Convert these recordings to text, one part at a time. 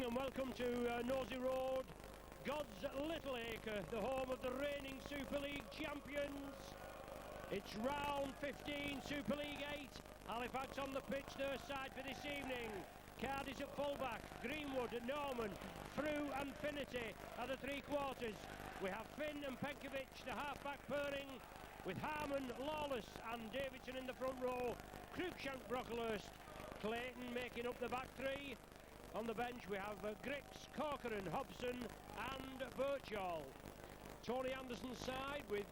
evening and welcome to Nosey Road, God's Little Acre, the home of the reigning Super League champions. It's round 15, Super League 8. Halifax on the pitch, their side for this evening. Cardiff at fullback, Greenwood at Norman, Frew and Finity are the three quarters. We have Finn and Penkovic, the half-back pairing, with Harmon, Lawless and Davidson in the front row. Cruikshank, Brocklehurst, Clayton making up the back three. On the bench we have Grix, Corcoran, Hobson and Birchall. Tony Anderson's side with,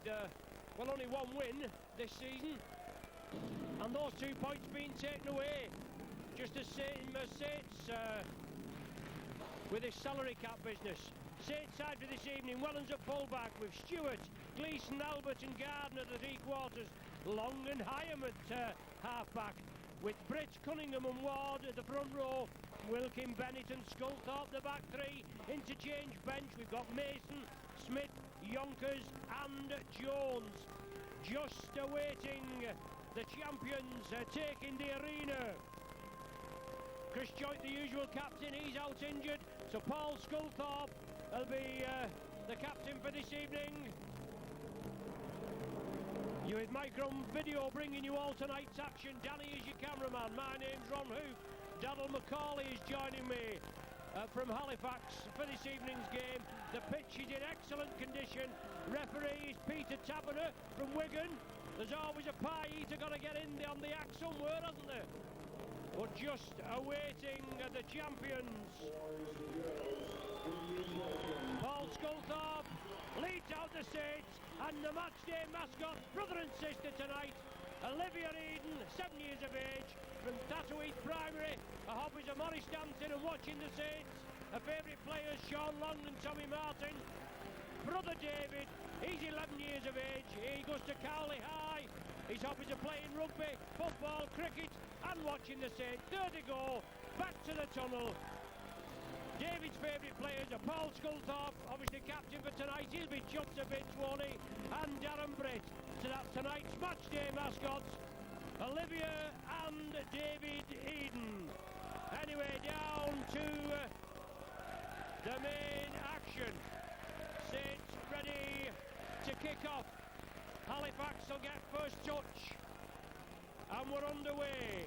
well, only one win this season. And those 2 points being taken away. Just as Saints with his salary cap business. Saints side for this evening, Wellens at fullback with Stewart, Gleeson, Albert and Gardner at the three quarters. Long and Hyam at half-back with Britt, Cunningham and Ward at the front row. Wilkin, Bennett and Sculthorpe, the back three. Interchange bench, we've got Mason, Smith, Yonkers and Jones. Just awaiting the champions taking the arena. Chris Joyce, the usual captain, he's out injured. So Paul Sculthorpe will be the captain for this evening. You with Micron Video bringing you all tonight's action. Danny is your cameraman. My name's Ron Hoop. Daryl McCauley is joining me from Halifax for this evening's game. The pitch is in excellent condition. Referee is Peter Taberner from Wigan. There's always a pie eater got to get in on the act somewhere, hasn't there? But just awaiting the champions. Paul Sculthorpe leads out the Saints, and the matchday mascot, brother and sister tonight, Olivia Eden, 7 years of age, from Tatooine Primary. Her hobbies are Morris dancing and watching the Saints. Her favourite players, Sean Long and Tommy Martin. Brother David, he's 11 years of age. He goes to Cowley High. His hobbies are playing rugby, football, cricket and watching the Saints. There they go, back to the tunnel. David's favourite players are Paul Sculthorpe, obviously captain for tonight. He'll be chuffed a bit, won't he? And Darren Britt. So that's tonight's matchday mascots, Olivia and David Eden. Anyway, down to the main action. Saints ready to kick off. Halifax will get first touch. And we're underway.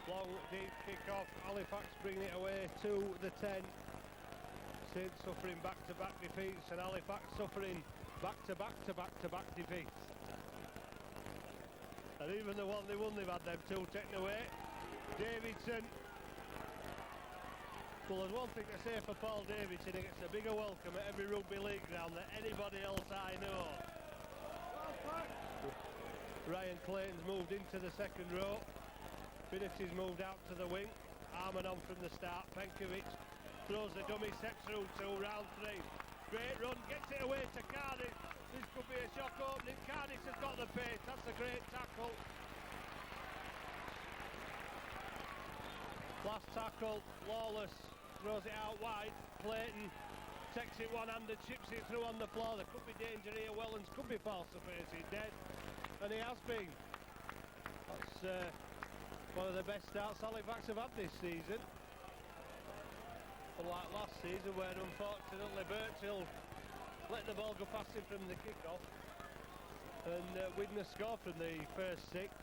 Long, deep kick-off. Halifax bringing it away to the 10. Saints suffering back-to-back defeats, and Halifax suffering back-to-back defeats. And even the one they won, they've had them two taken away. Davidson. Well, there's one thing to say for Paul Davidson. He gets a bigger welcome at every rugby league ground than anybody else I know. Ryan Clayton's moved into the second row. Finity's moved out to the wing. Arman on from the start. Penkovic throws the dummy, steps through to round three. Great run, gets it away to Cardiff. This could be a shock opening. Cardiff has got the pace. That's a great tackle. Last tackle, Lawless throws it out wide. Clayton takes it one-handed, chips it through on the floor. There could be danger here. Wellens could be false to face it dead. And he has been. That's one of the best starts Halifax have had this season. Unlike last season where unfortunately Birchall let the ball go past him from the kick-off and Widner score from the first six.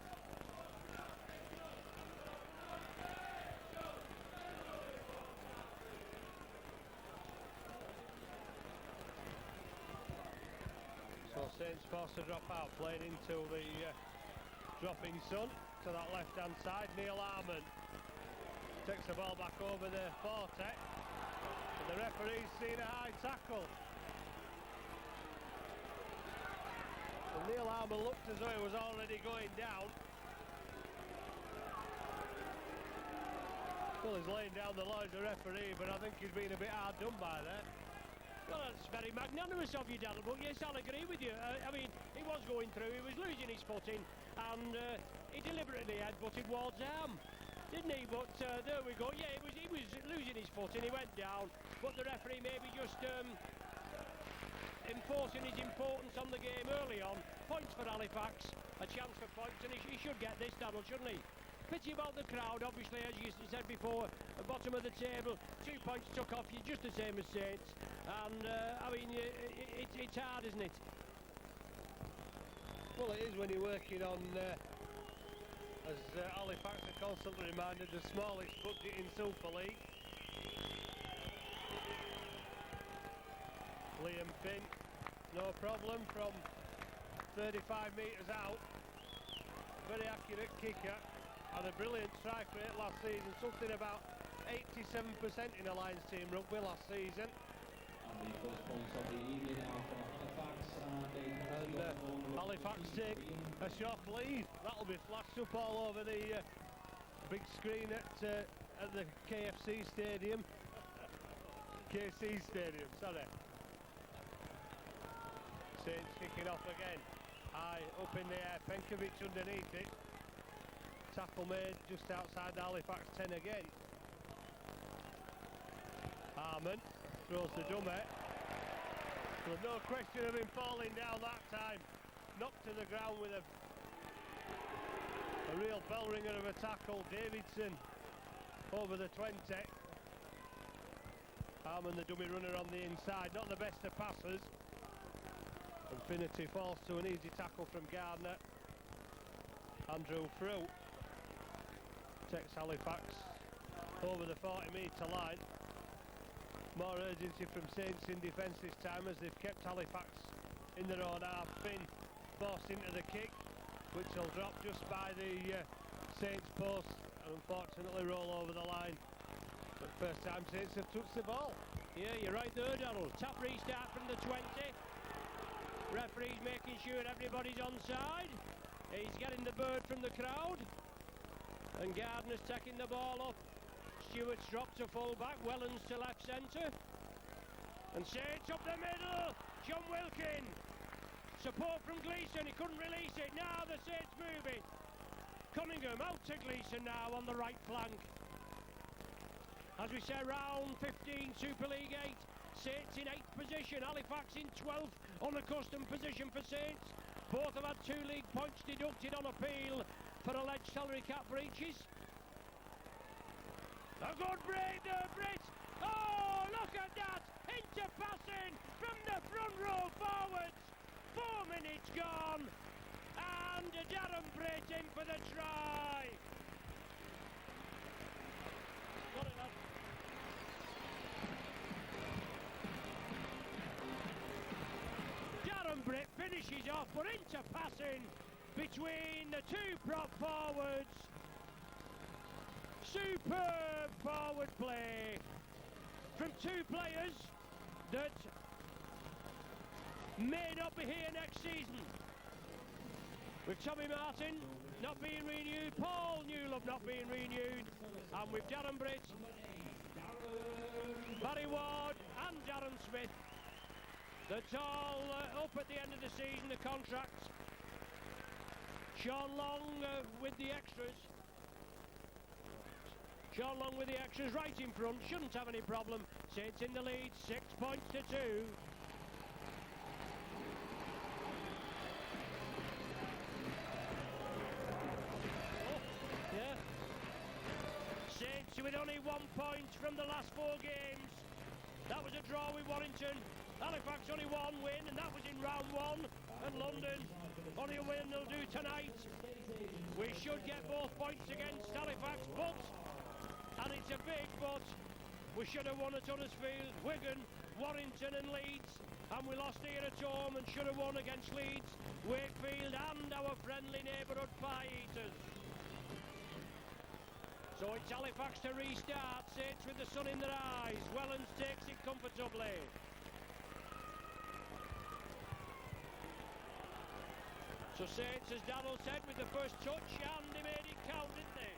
So Saints forced to drop out, playing into the dropping sun to that left-hand side. Neil Arman takes the ball back over the forte, and the referee's seen a high tackle. And Neil Arman looked as though he was already going down. Well, he's laying down the law as a referee, but I think he's been a bit hard done by that. Well, that's very magnanimous of you, Daryl, but yes, I'll agree with you. I mean, he was going through, he was losing his footing, and he deliberately headbutted Ward's arm, didn't he? But there we go. Yeah, he was losing his footing, he went down, but the referee maybe just enforcing his importance on the game early on. Points for Halifax, a chance for points, and he should get this, Daryl, shouldn't he? Pity about the crowd, obviously, as you said before, at the bottom of the table, 2 points took off you, just the same as Saints. And, I mean, it's hard, isn't it? Well, it is when you're working on, as Halifax are constantly reminded, the smallest budget in Super League. Liam Finn, no problem from 35 metres out. Very accurate kicker and a brilliant strike rate last season. Something about 87% in Alliance team rugby last season. And the first points of the evening are for Halifax. And Halifax take a shock lead. That'll be flashed up all over the big screen at the KFC Stadium. KC Stadium, sorry. Saints kicking off again. High up in the air, Penkovic underneath it. Tackle made just outside the Halifax 10 again. Harmon throws the dummy. There was no question of him falling down that time. Knocked to the ground with a real bell ringer of a tackle. Davidson over the 20. Harmon, the dummy runner on the inside, not the best of passers. Infinity falls to an easy tackle from Gardner. Andrew through. Takes Halifax over the 40-metre line. More urgency from Saints in defence this time as they've kept Halifax in their own half. Finn forced into the kick, which will drop just by the Saints post and unfortunately roll over the line. But first time Saints have touched the ball. Yeah, you're right there, Darrell. Tap restart from the 20. Referee's making sure everybody's onside. He's getting the bird from the crowd. And Gardner's taking the ball up. Stewart's dropped to full back. Wellens to left centre. And Saints up the middle. John Wilkin. Support from Gleeson. He couldn't release it. Now the Saints moving. Cunningham out to Gleeson now on the right flank. As we say, round 15 Super League 8. Saints in 8th position, Halifax in 12th, unaccustomed position for Saints. Both have had 2 league points deducted on appeal for alleged salary cap breaches. A good break there, Britt. Oh, look at that! Into passing from the front row forwards. 4 minutes gone. And Darren Britt in for the try. Got it, lad. Britt finishes off, but into passing between the 2 prop forwards. Superb forward play from 2 players that may not be here next season. With Tommy Martin not being renewed, Paul Newlove not being renewed, and with Darren Britt, Barry Ward and Darren Smith. That's all up at the end of the season, the contracts. Sean Long with the extras. Sean Long with the extras right in front, shouldn't have any problem. Saints in the lead, 6 points to 2. Oh, yeah. Saints with only 1 point from the last 4 games. That was a draw with Warrington. Halifax only 1 win, and that was in round 1. And London, only a win they'll do tonight. We should get both points against Halifax, but, and it's a big but, we should have won at Huddersfield, Wigan, Warrington and Leeds, and we lost here at home and should have won against Leeds, Wakefield and our friendly neighbourhood Pie Eaters. So it's Halifax to restart, Saints with the sun in their eyes. Wellens takes it comfortably. So Saints, as Darrell said, with the first touch, and they made it count, didn't they?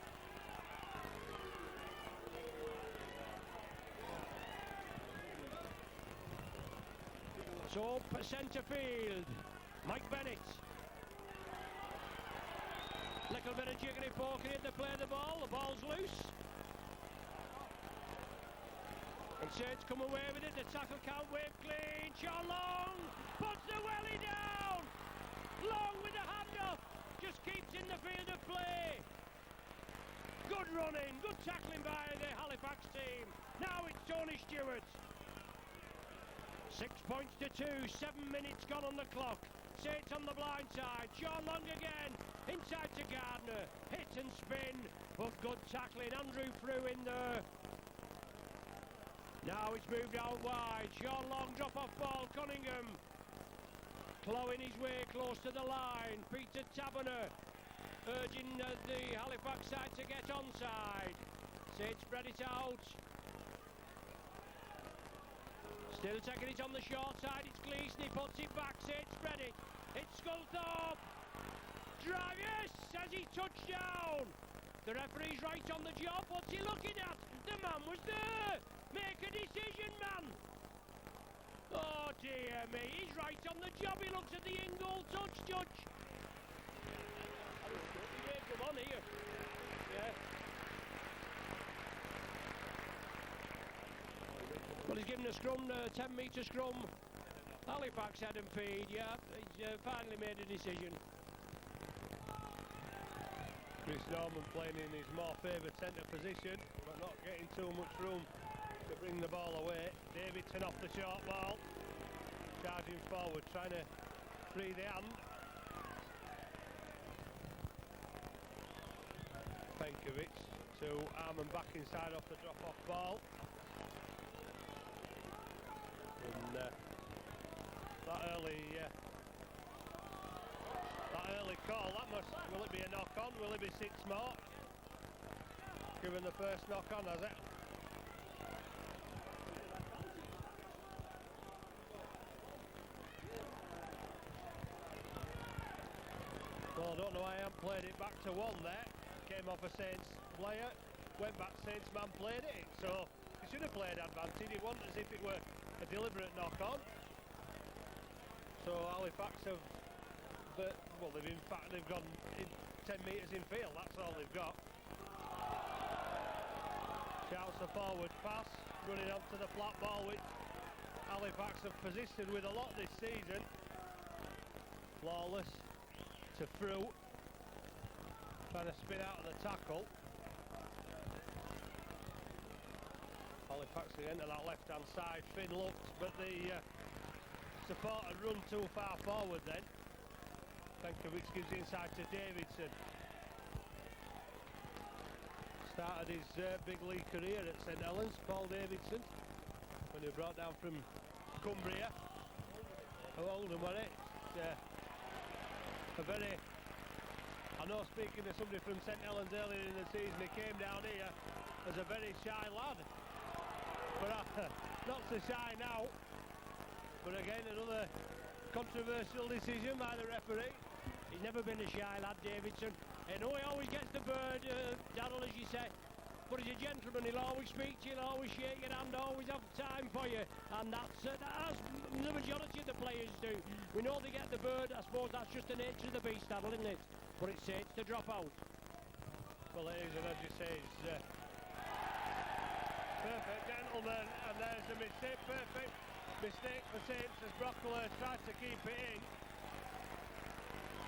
So up centre field, Mike Bennett. Little bit of jiggery pokery to play the ball's loose. And Saints come away with it, the tackle can't wave clean. Sean Long puts the welly down. Long with the handoff, just keeps in the field of play. Good running, good tackling by the Halifax team. Now it's Tony Stewart. 6 points to 2, 7 minutes gone on the clock. Saints on the blind side, Sean Long again, inside to Gardner, hit and spin, but good tackling, Andrew through in there. Now it's moved out wide, Sean Long, drop off ball, Cunningham, clawing his way close to the line, Peter Taverner, urging the Halifax side to get onside. Saints spread it out. Still taking it on the short side, it's Gleeson, he puts it back, Saints spread it. It's Sculthorpe. Drive, yes, as he touched down. The referee's right on the job, what's he looking at? The man was there. Make a decision, man. Oh dear me, he's right on the job, he looks at the in-goal touch, Judge. Come on here. Yeah. Well, he's given a scrum, 10-metre scrum. Halifax head and feed, yeah. He's finally made a decision. Chris Norman playing in his more favoured centre position, but not getting too much room to bring the ball away. Davidson off the short ball. Charging forward, trying to free the hand. Penkovic to Arman back inside off the drop-off ball. And that early call, will it be a knock-on? Will it be 6 more? Given the first knock-on, has it? Well, I don't know why I haven't played it back to 1 there. Came off a Saints player, went back, Saints man played it, so he should have played advantage. It wasn't as if it were a deliberate knock-on. So Halifax have, they've gone in 10 metres in field, that's all they've got. Shouts a forward pass, running onto the flat ball, which Halifax have persisted with a lot this season. Flawless to through. Trying to spin out of the tackle. Halifax again to that left-hand side. Finn looked, but the support had run too far forward then. Penkovic gives inside to Davidson. Started his big league career at St Helens, Paul Davidson, when he was brought down from Cumbria. How old was it? A very... I know, speaking to somebody from St Helens earlier in the season, he came down here as a very shy lad. But not so shy now. But again, another controversial decision by the referee. He's never been a shy lad, Davidson. I know he always gets the bird, Darryl, as you say. But he's a gentleman, he'll always speak to you, he'll always shake your hand, always have time for you. And that's as the majority of the players do. We know they get the bird, I suppose that's just the nature of the beast, Darryl, isn't it? But it's safe to drop out. Well, it is, and as you say, it's perfect, gentlemen, and there's a mistake, perfect mistake for Saints as Brockler tries to keep it in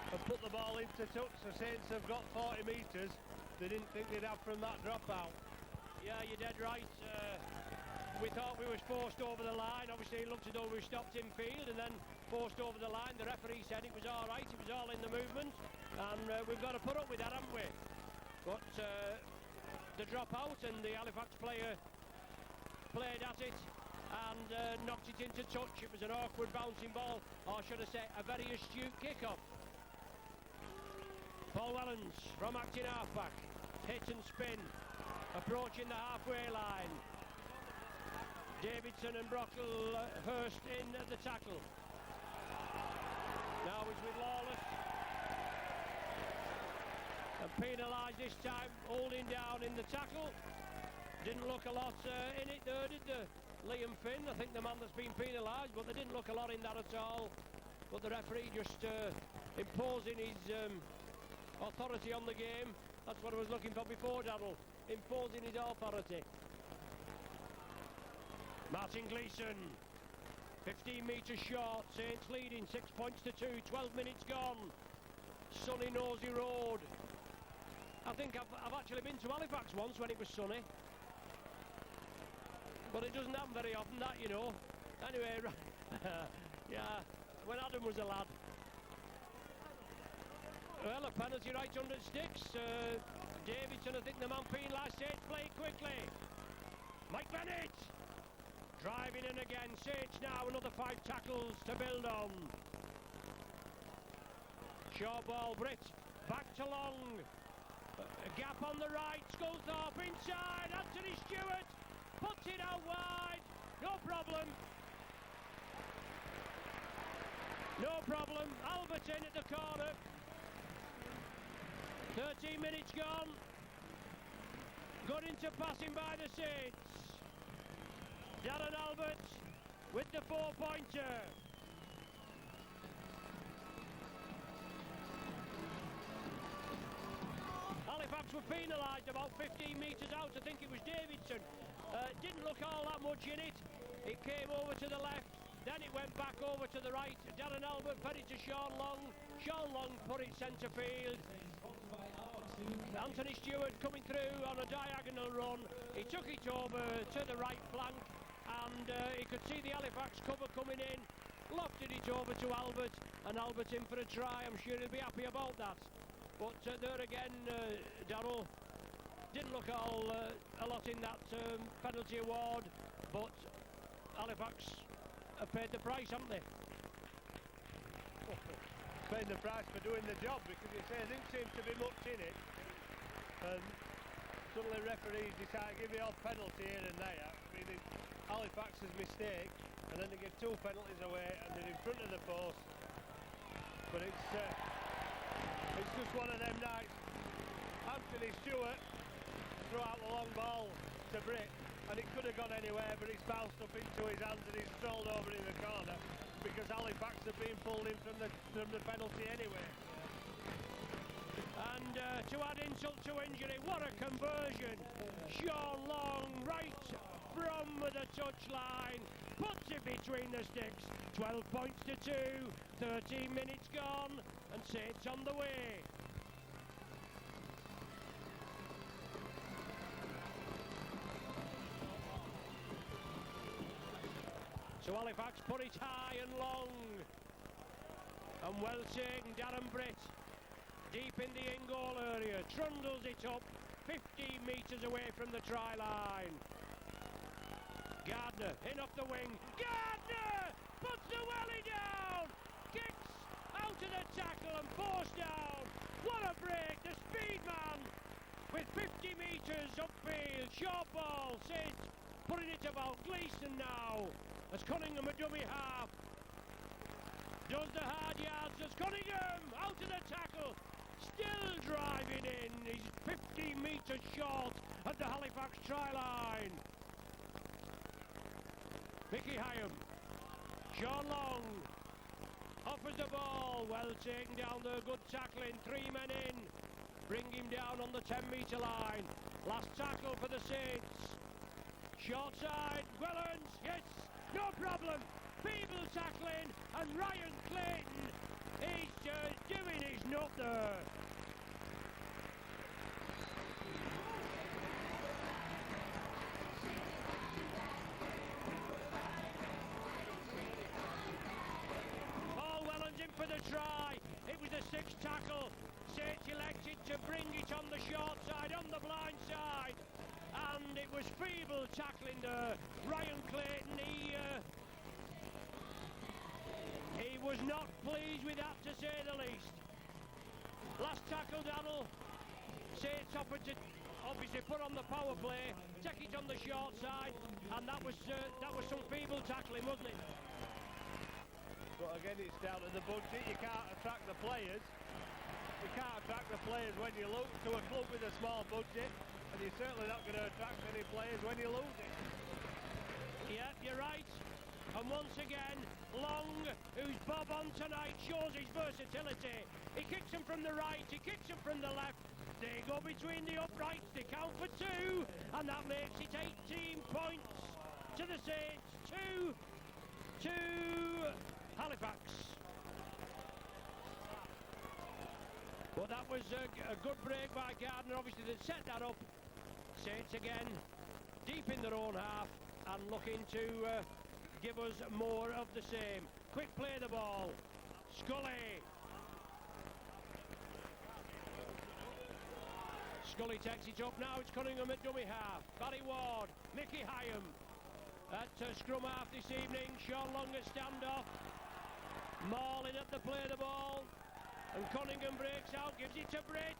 and put the ball into touch. So Saints have got 40 metres they didn't think they'd have from that dropout. Yeah, you're dead right. We thought we was forced over the line. Obviously it looked as though we were stopped in field and then forced over the line. The referee said it was all right, it was all in the movement, and we've got to put up with that, haven't we? But the dropout, and the Halifax player played at it and knocked it into touch. It was an awkward bouncing ball, or should I say a very astute kick-off. Paul Helens from acting half-back, hit and spin, approaching the halfway line. Davidson and Brocklehurst in at the tackle. Now it's with Lawless. And penalised this time, holding down in the tackle. Didn't look a lot in it there, did Liam Finn? I think the man that's been penalised, but there didn't look a lot in that at all. But the referee just imposing his authority on the game. That's what I was looking for before, Darryl. Imposing his authority. Martin Gleeson, 15 metres short, Saints leading 6 points to 2, 12 minutes gone. Sunny Nosey Road. I think I've actually been to Halifax once when it was sunny. But it doesn't happen very often, that, you know. Anyway, yeah, when Adam was a lad. Well, a penalty right under the sticks. Davidson, I think the man penalised. Sage play quickly. Mike Bennett driving in again. Sage now, another 5 tackles to build on. Short ball, Britt back to Long. A gap on the right. Sculthorpe inside. Anthony Stewart puts it out wide. No problem. No problem. Albert in at the corner. 13 minutes gone. Good into passing by the Saints. Darren Albert with the 4-pointer. Halifax were penalised about 15 metres out. I think it was Davidson. Didn't look all that much in it. It came over to the left. Then it went back over to the right. Darren Albert fed it to Sean Long. Sean Long put it centre field. Anthony Stewart coming through on a diagonal run. He took it over to the right flank and he could see the Halifax cover coming in. Lofted it over to Albert, and Albert in for a try. I'm sure he'll be happy about that. But there again, Darryl didn't look a lot in that penalty award, but Halifax have paid the price, haven't they? Paying the price for doing the job, because there didn't seem to be much in it, and suddenly referees decide to give the odd penalty here and there. I mean, Halifax's mistake, and then they give 2 penalties away and they're in front of the post. But it's just one of them nights. Anthony Stewart threw out the long ball to Britt, and it could have gone anywhere, but it's bounced up into his hands and he's strolled over in the corner, because Halifax have been pulled in from the penalty anyway. And to add insult to injury, what a conversion! Sean Long right from the touchline, puts it between the sticks. 12 points to 2, 13 minutes gone, and Saints on the way. So Halifax put it high and long, and well taken. Darren Britt deep in the in-goal area, trundles it up 15 metres away from the try line. Gardner in off the wing. Gardner puts the welly down, kicks out of the tackle and forced down. What a break! The speed man with 50 metres upfield. Short ball. Sid putting it about. Gleeson now as Cunningham a dummy half. Does the hard yards as Cunningham out of the tackle. Still driving in. He's 15 metres short at the Halifax try line. Mickey Hyam. Sean Long offers the ball. Well taken down there. Good tackling. 3 men in. Bring him down on the 10-metre line. Last tackle for the Saints. Short side. Wellens. Yes. No problem. Feeble tackling. And Ryan Clayton. He's doing his nut there. Paul Wellens in for the try. It was a 6th tackle. Saints elected to bring it on the short side, on the blind side. And it was feeble tackling there. Ryan Clayton, he was not pleased with that, to say the least. Last tackle, Daniel. Saints offered to obviously put on the power play, take it on the short side, and that was some feeble tackling, wasn't it? But again, it's down to the budget. You can't attract the players. You can't attract the players when you look to a club with a small budget, and you're certainly not going to attract any players when you lose it. Yeah, you're right. And once again, Long, who's bob on tonight, shows his versatility. He kicks him from the right, he kicks him from the left. They go between the uprights, they count for 2, and that makes it 18 points to the Saints, 2 to Halifax. But that was a good break by Gardner. Obviously, they set that up. Saints again, deep in their own half and looking to give us more of the same. Quick play the ball. Scully. Scully takes it up now. It's Cunningham at dummy half. Barry Ward, Mickey Hyam at scrum half this evening. Sean Longer standoff. Marlin at the play the ball. And Cunningham breaks out, gives it to Britt.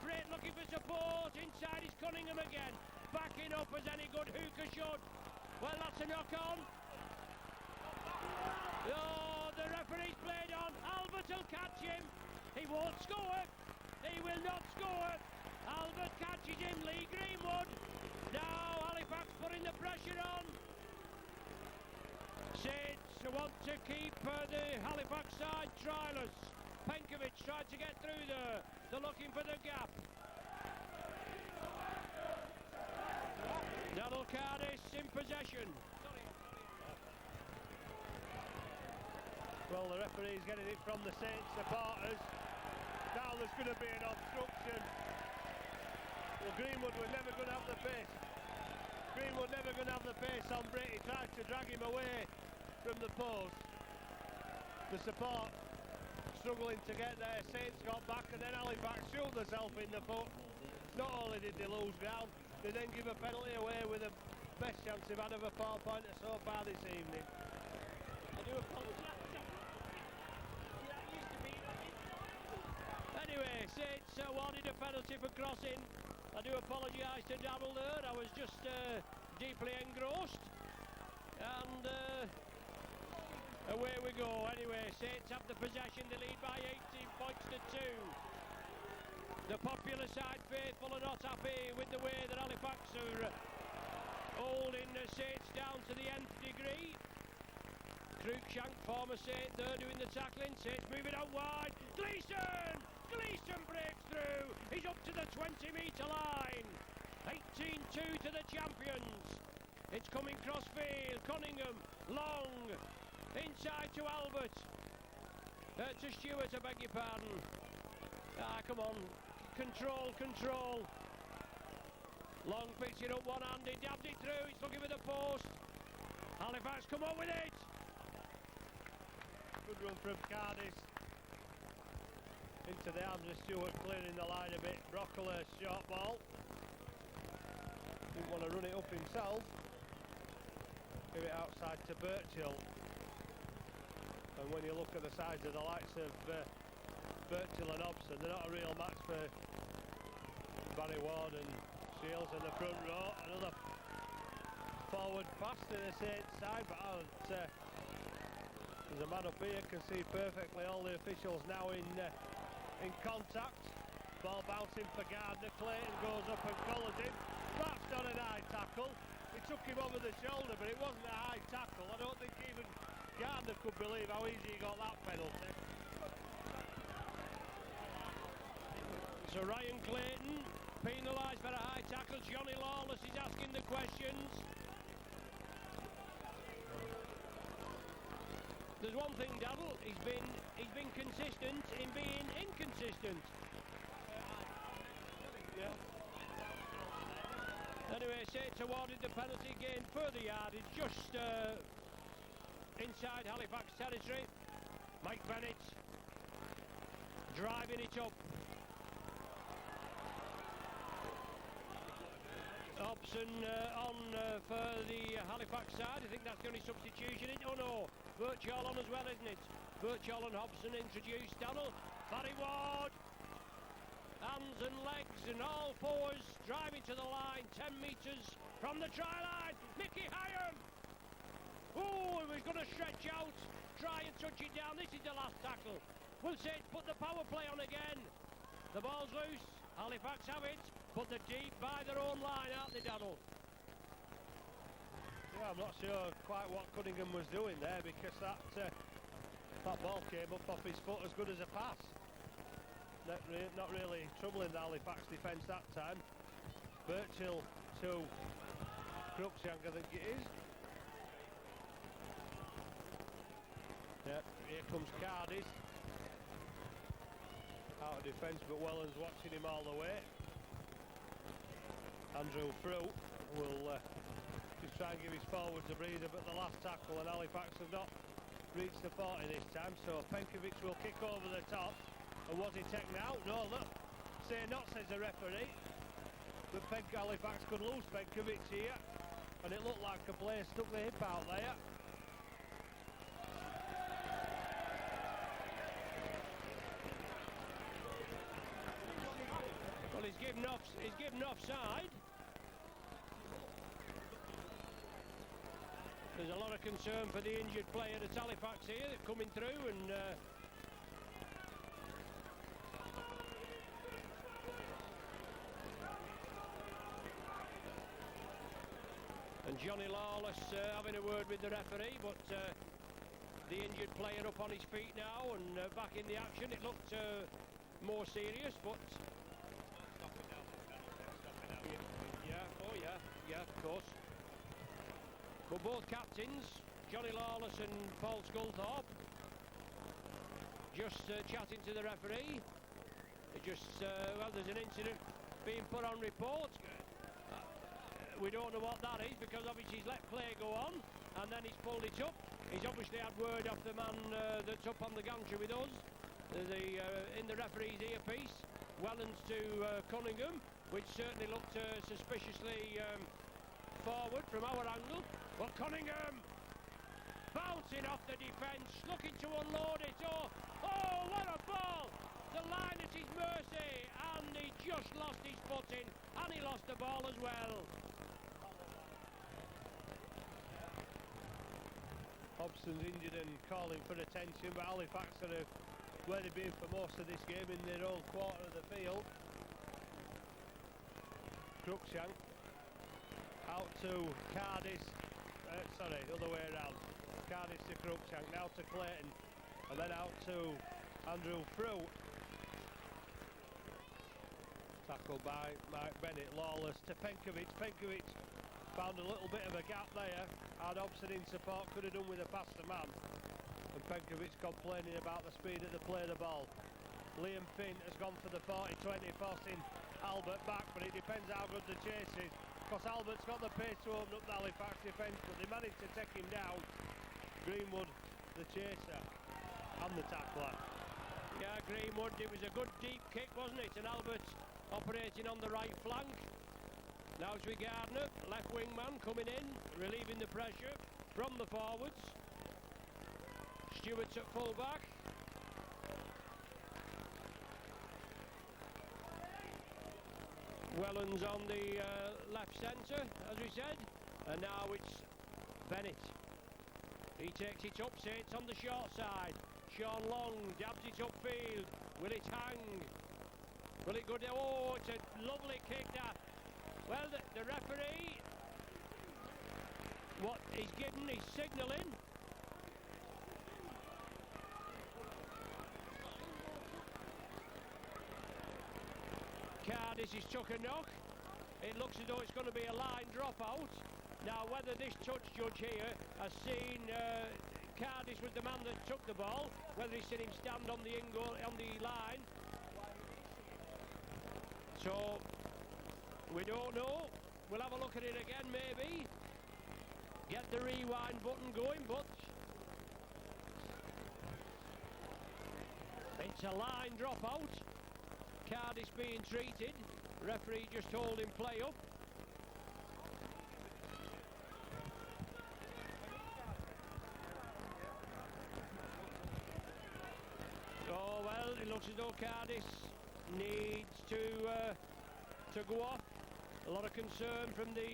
Britt looking for support. Inside is Cunningham again. Backing up as any good hooker should. Well, that's a knock on. Oh, the referee's played on. Albert will catch him. He won't score. He will not score. Albert catches him. Lee Greenwood. Now Halifax putting the pressure on. Saints want to keep the Halifax side trialers. Penkovic tried to get through there. They're looking for the gap. Donald Cardis in possession. Well, the referee's getting it from the Saints supporters. Now there's going to be an obstruction. Well, Greenwood was never going to have the pace. Greenwood never going to have the pace on Britt. He tried to drag him away from the post. The support struggling to get there. Saints got back and then Halifax shoot themselves in the foot. Not only did they lose ground, they then give a penalty away with the best chance they've had of a 4-pointer so far this evening. I do apologise. Anyway, Saints awarded a penalty for crossing. I do apologise to Darrell there. I was just deeply engrossed. And away we go. Anyway, Saints have the possession. They lead by 18 points to 2. The popular side faithful are not happy with the way that Halifax are holding the Saints down to the nth degree. Cruikshank, former Saint, there doing the tackling. Saints moving out wide. Gleeson! Gleeson breaks through. He's up to the 20-metre line. 18-2 to the champions. It's coming crossfield. Cunningham, long. Inside to Albert. To Stewart, I beg your pardon. Come on. Control, control. Long picks it up one-handed. Dabs it through. It's looking for the post. Halifax, come on with it. Good run from Cardis. Into the arms of Stewart, clearing the line a bit. Broccoli, short ball. Didn't want to run it up himself. Give it outside to Birchill. And when you look at the size of the likes of Birchill and Hobson, they're not a real match for Barry Ward and Shields in the front row. Another forward pass to the Saints side, but there's a man up here, can see perfectly all the officials now in contact. Ball bouncing for Gardner. Clayton goes up and collars him. That's not an high tackle. He took him over the shoulder, but it wasn't a high tackle. I don't think even Gardner could believe how easy he got that penalty. So Ryan Clayton penalised for a high tackle. Johnny Lawless is asking the questions. There's one thing, Daddle, he's been consistent in being inconsistent. Yeah. Anyway, Saints awarded the penalty, gained further yardage just inside Halifax territory. Mike Bennett driving it up. Hobson on for the Halifax side. I think that's the only substitution. Oh no, Birchall on as well, isn't it? Birchall and Hobson introduced. Donald, Barry Ward, hands and legs and all fours driving to the line, 10 metres from the try line. Mickey Hyam. Oh, he was going to stretch out, try and touch it down. This is the last tackle. Will Saints put the power play on again? The ball's loose. Halifax have it, but they're deep by their own line, aren't they, Donald? Yeah, I'm not sure quite what Cunningham was doing there, because that ball came up off his foot as good as a pass. Not really troubling the Halifax defence that time. Birchill to Cruikshank, I think it is. Yeah, here comes Cardis. Out of defence, but Welland's watching him all the way. Andrew Fruit will just try and give his forwards a breather, but the last tackle and Halifax have not reached the 40 this time, so Penkovic will kick over the top. And was he taken out? No, look, say not, says the referee. But Halifax could lose Penkovic here, and it looked like a player stuck the hip out there. Well, he's given offside. There's a lot of concern for the injured player at Halifax here. They're coming through and Johnny Lawless having a word with the referee, but the injured player up on his feet now and back in the action. It looked more serious, but yeah, of course. But both captains, Johnny Lawless and Paul Sculthorpe, just chatting to the referee. Well, there's an incident being put on report. We don't know what that is, because obviously he's let play go on and then he's pulled it up. He's obviously had word off the man that's up on the gantry with us, in the referee's earpiece. Welland's to Cunningham, which certainly looked suspiciously forward from our angle. But Cunningham bouncing off the defence, looking to unload it. Oh, what a ball! The line at his mercy, and he just lost his footing, and he lost the ball as well. Hobson's injured and calling for attention, but Halifax are where they've been for most of this game, in their own quarter of the field. Cruikshank out to Cardis, other way around. Cardis to Cruikshank, now to Clayton, and then out to Andrew Fruit. Tackled by Mike Bennett. Lawless to Penkovic. Penkovic found a little bit of a gap there. Had Hobson in support, could have done with a pass to man. And Penkovic complaining about the speed at the play of the ball. Liam Finn has gone for the 40-20, forcing Albert back, but it depends how good the chase is. Because Albert's got the pace to open up the Halifax defence, but they managed to take him down. Greenwood, the chaser, and the tackler. Yeah, Greenwood, it was a good deep kick, wasn't it? And Albert's operating on the right flank. Now it's with Gardner, left wing man coming in, relieving the pressure from the forwards. Stewart's at full back. Welland's on the left centre, as we said, and now it's Bennett. He takes it up, say it's on the short side. Sean Long dabs it upfield. Will it hang? Will it go down? Oh, it's a lovely kick that. Well, the referee, what he's given, he's signalling. Cardis is took a knock. It looks as though it's going to be a line dropout. Now, whether this touch judge here has seen Cardis was the man that took the ball, whether he's seen him stand on the line. So we don't know. We'll have a look at it again, maybe. Get the rewind button going, but it's a line dropout. Cardis being treated. Referee just holding play up. Oh well, it looks as though Cardis needs to go off. A lot of concern from the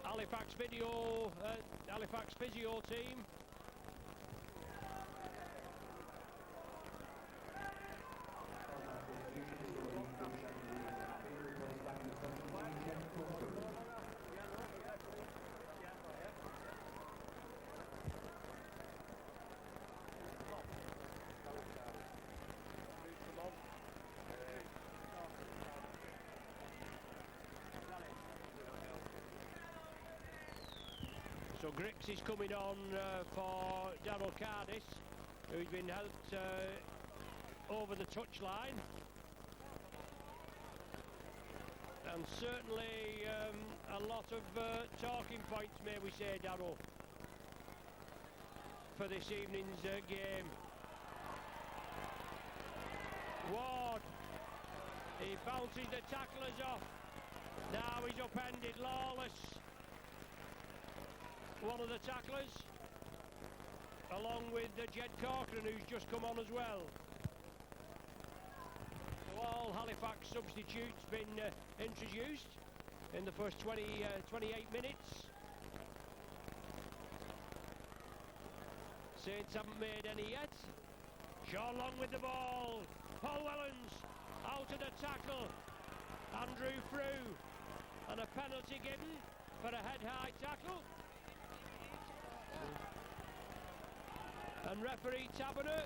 Halifax physio team. So Grix is coming on for Darryl Cardis, who's been helped over the touchline. And certainly a lot of talking points, may we say, Darryl, for this evening's game. Ward, he bounces the tacklers off. Now he's upended. Lawless, one of the tacklers, along with Jed Corcoran, who's just come on as well. All Halifax substitutes been introduced in the first 28 minutes. Saints haven't made any yet. Sean Long with the ball. Paul Helens out of the tackle. Andrew Frew, and a penalty given for a head-high tackle. And referee Taberner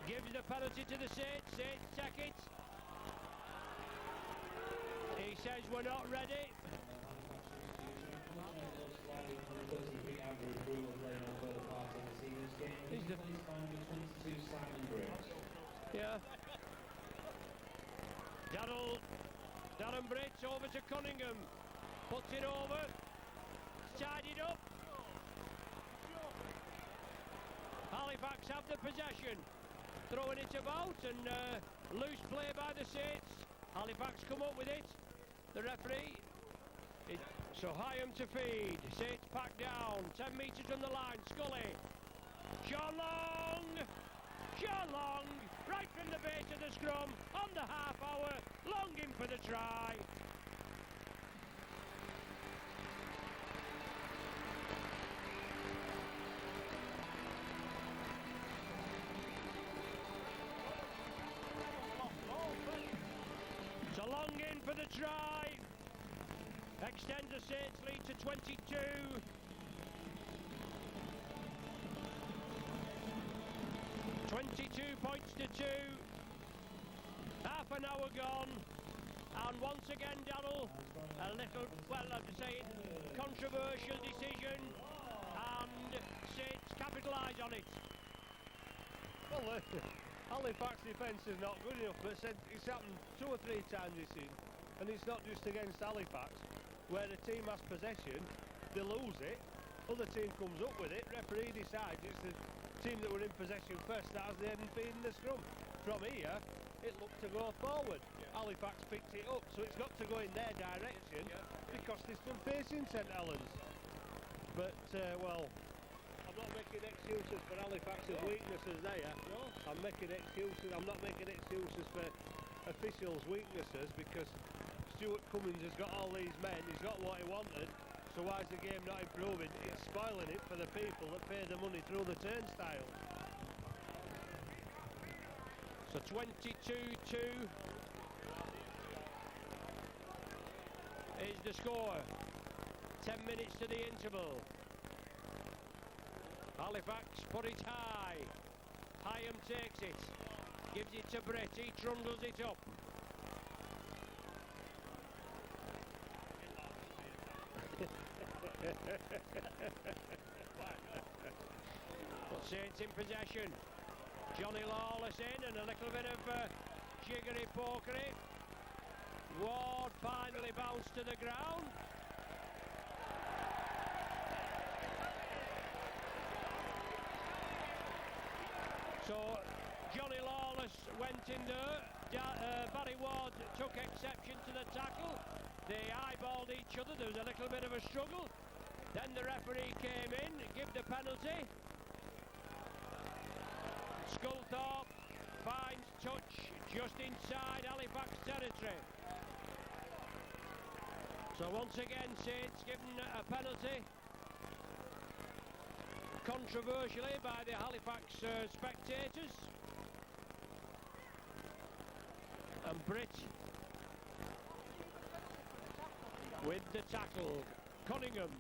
gives the penalty to the Saints. Saints take it. He says we're not ready. He's the... Yeah. Darren Britt over to Cunningham. Puts it over. Tidied up. Halifax have the possession. Throwing it about, and loose play by the Saints. Halifax come up with it. The referee. So Hyam to feed. Saints pack down. 10 metres from the line. Scully. Sean Long. Sean Long. Right from the base of the scrum. On the half hour. Longing for the try. So Longing for the try. Extends the Saints lead to 22. Points to 2. Half an hour gone, and once again, Darryl, a little, well, I'd say, controversial decision, and Saints capitalise on it. Well, Halifax defence is not good enough, but it's happened 2 or 3 times this season, and it's not just against Halifax, where the team has possession, they lose it, other team comes up with it, referee decides it's the team that were in possession first that has the head and feet in the scrum. From here, it looked to go forward. Yeah. Halifax picked it up, so it's got to go in their direction, because there's some pace in St Helens. But, well, I'm not making excuses for Halifax's weaknesses there. No. I'm not making excuses for officials' weaknesses, because Stuart Cummins has got all these men, he's got what he wanted. So why is the game not improving? It's spoiling it for the people that pay the money through the turnstile. So 22-2 is the score. 10 minutes to the interval. Halifax put it high. Hyam takes it. Gives it to Brett. He trundles it up. But Saints in possession. Johnny Lawless in, and a little bit of jiggery pokery. Ward finally bounced to the ground. So Johnny Lawless went in there. Barry Ward took exception to the tackle. They eyeballed each other. There was a little bit of a struggle. Then the referee came in, give the penalty. Sculthorpe finds touch just inside Halifax territory. So once again, Saints given a penalty. Controversially by the Halifax spectators. And Britt with the tackle. Cunningham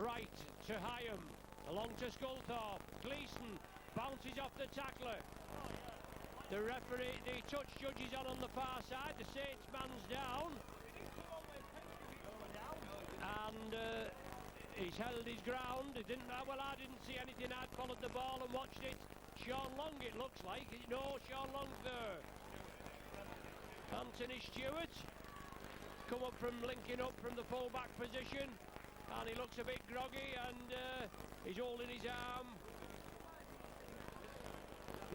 right to Hyam, along to Sculthorpe. Gleeson bounces off the tackler. The referee, the touch judge is on the far side. The Saints man's down, and he's held his ground. He didn't. Well, I didn't see anything. I'd followed the ball and watched it. Sean Long, it looks like. No, Sean Long's there. Anthony Stewart come up from linking up from the full-back position, and he looks a bit groggy, and he's holding his arm.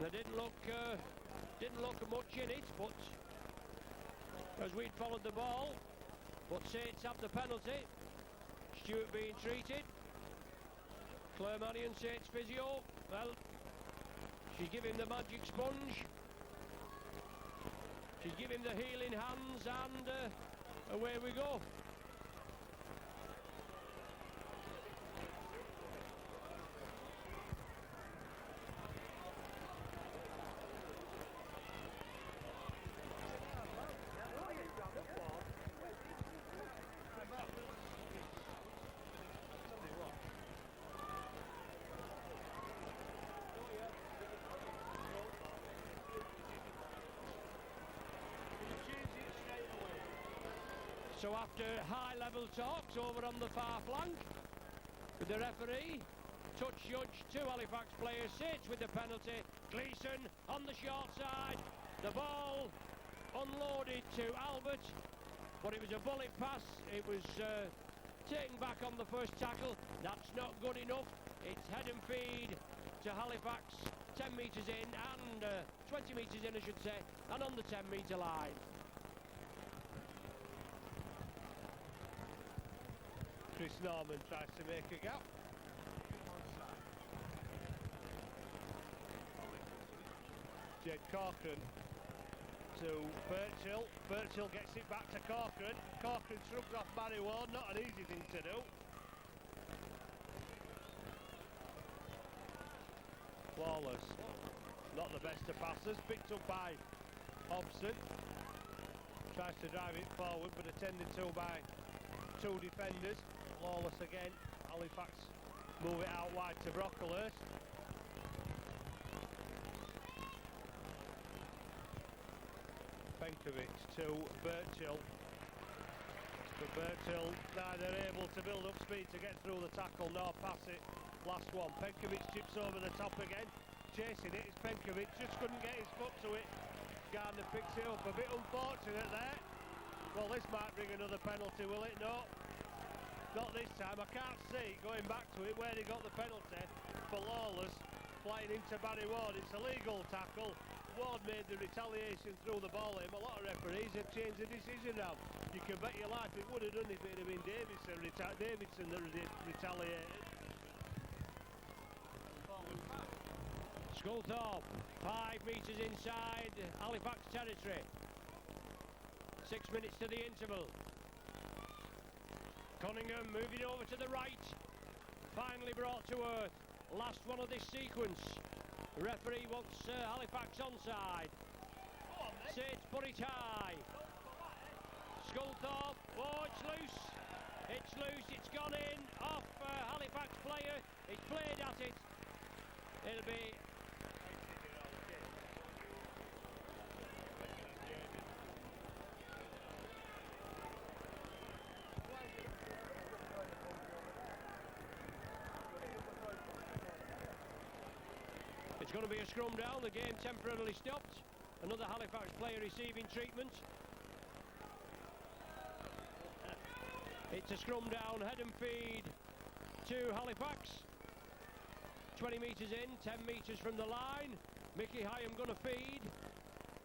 There didn't look much in it, but as we'd followed the ball, but Saints have the penalty. Stewart being treated. Claire Mannion, Saints physio. Well, she's giving the magic sponge. She's giving the healing hands, and away we go. So after high-level talks over on the far flank with the referee, touch judge to Halifax players, Saints with the penalty, Gleeson on the short side, the ball unloaded to Albert, but it was a bullet pass, it was taken back on the first tackle, that's not good enough, it's head and feed to Halifax, 10 metres in, and 20 metres in I should say, and on the 10-metre line. Chris Norman tries to make a gap. Jed Corcoran to Birchill. Birchill gets it back to Corcoran. Corcoran shrugs off Barry Ward, not an easy thing to do. Lawless, not the best of passers, picked up by Hobson. Tries to drive it forward, but attended to by two defenders. Lawless again, Halifax move it out wide to Brocklehurst. Benkovic to Birchill. But Birchill neither able to build up speed to get through the tackle nor pass it. Last one, Benkovic chips over the top again. Chasing it, it's Benkovic, just couldn't get his foot to it. Gardner picks it up, a bit unfortunate there. Well, this might bring another penalty, will it? No. Not this time, I can't see, going back to it, where he got the penalty for Lawless flying into Barry Ward. It's a legal tackle. Ward made the retaliation through the ball at him. A lot of referees have changed the decision now. You can bet your life it would have done if it had been Davidson that retaliated. Sculthorpe, 5 metres inside Halifax territory. 6 minutes to the interval. Cunningham moving over to the right. Finally brought to earth. Last one of this sequence. The referee wants Halifax onside. Saints put it high. Sculthorpe. Oh, it's loose. It's loose. It's gone in. Off Halifax player. He's played at it. It'll be... It's going to be a scrum down, the game temporarily stopped. Another Halifax player receiving treatment. It's a scrum down, head and feed to Halifax. 20 metres in, 10 metres from the line. Mickey Hyam going to feed.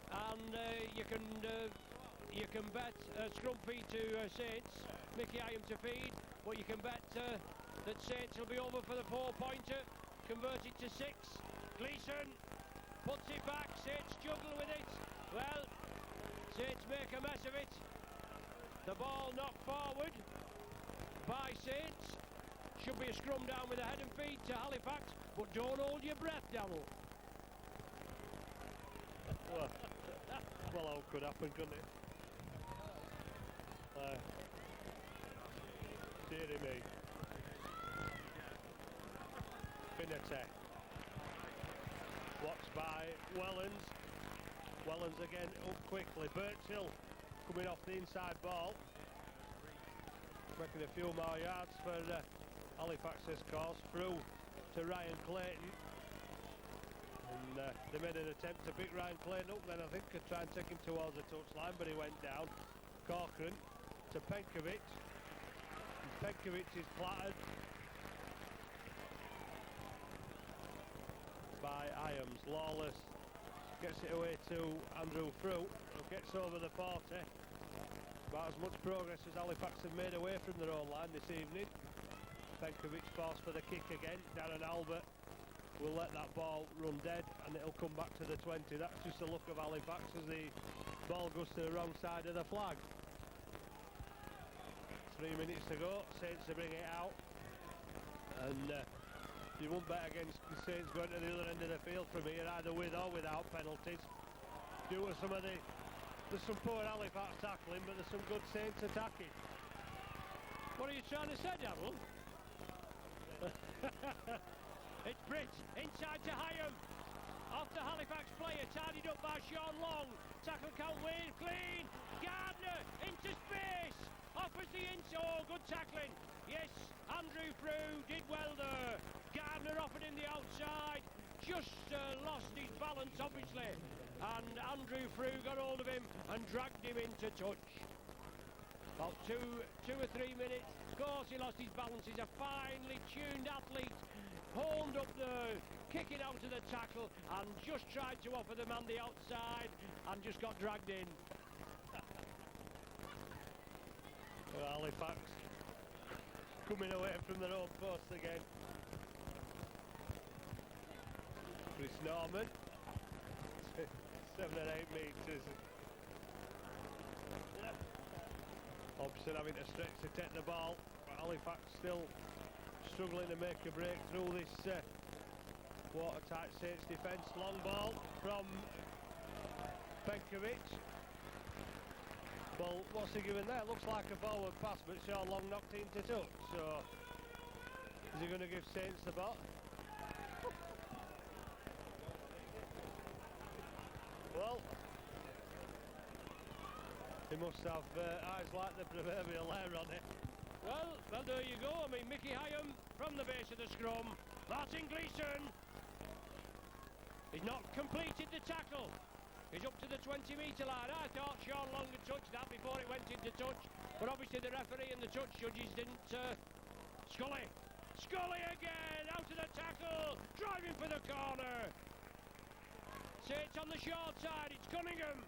And you can bet scrum feed to Saints. Mickey Hyam to feed. But you can bet that Saints will be over for the 4-pointer. Converted to 6. Gleeson puts it back, Saints juggle with it. Well, Saints make a mess of it. The ball knocked forward by Saints. Should be a scrum down with a head and feed to Halifax, but don't hold your breath, Darryl. Well, could happen, couldn't it? Dearie me. Finete. Watched by Wellens. Wellens again up quickly. Birchill coming off the inside ball. Making a few more yards for Halifax this course. Through to Ryan Clayton. they made an attempt to pick Ryan Clayton up, then I think could try and take him towards the touchline, but he went down. Corcoran to Penkovic. And Penkovic is flattered by Iams. Lawless gets it away to Andrew Fruit, who gets over the 40. About as much progress as Halifax have made away from their own line this evening. Penkovic forced for the kick again. Darren Albert will let that ball run dead and it'll come back to the 20. That's just the look of Halifax as the ball goes to the wrong side of the flag. 3 minutes to go, Saints to bring it out, and you won't bet against the Saints going to the other end of the field from here, either with or without penalties. Due to some of there's some poor Halifax tackling, but there's some good Saints attacking. What are you trying to say, Darrell? It's Britt, inside to Hyam. Off the Halifax player, tidied up by Sean Long. Tackle count win, clean. Gardner into space. Offers the oh, good tackling. Yes, Andrew Frew did well there. Gardner offered him the outside. Just lost his balance, obviously. And Andrew Frew got hold of him and dragged him into touch. About two or 3 minutes. Of course, he lost his balance. He's a finely tuned athlete. Honed up the kicking out to the tackle and just tried to offer the man the outside and just got dragged in. Well, Halifax coming away from their own post again. Chris Norman, 7 or 8 metres. Hobson having to stretch to take the ball, but Halifax still struggling to make a break through this watertight Saints defence. Long ball from Penkovic. Well, what's he given there? Looks like a forward pass, but Sean Long knocked it into touch. So, is he going to give Saints the ball? Well, he must have eyes like the proverbial hair on it. Well, there you go. I mean, Mickey Hyam from the base of the scrum. Martin Gleeson. He's not completed the tackle. He's up to the 20-metre line. I thought Sean Long had touched that before it went into touch, but obviously the referee and the touch judges didn't. Scully again, out of the tackle, driving for the corner. Saints on the short side, it's Cunningham.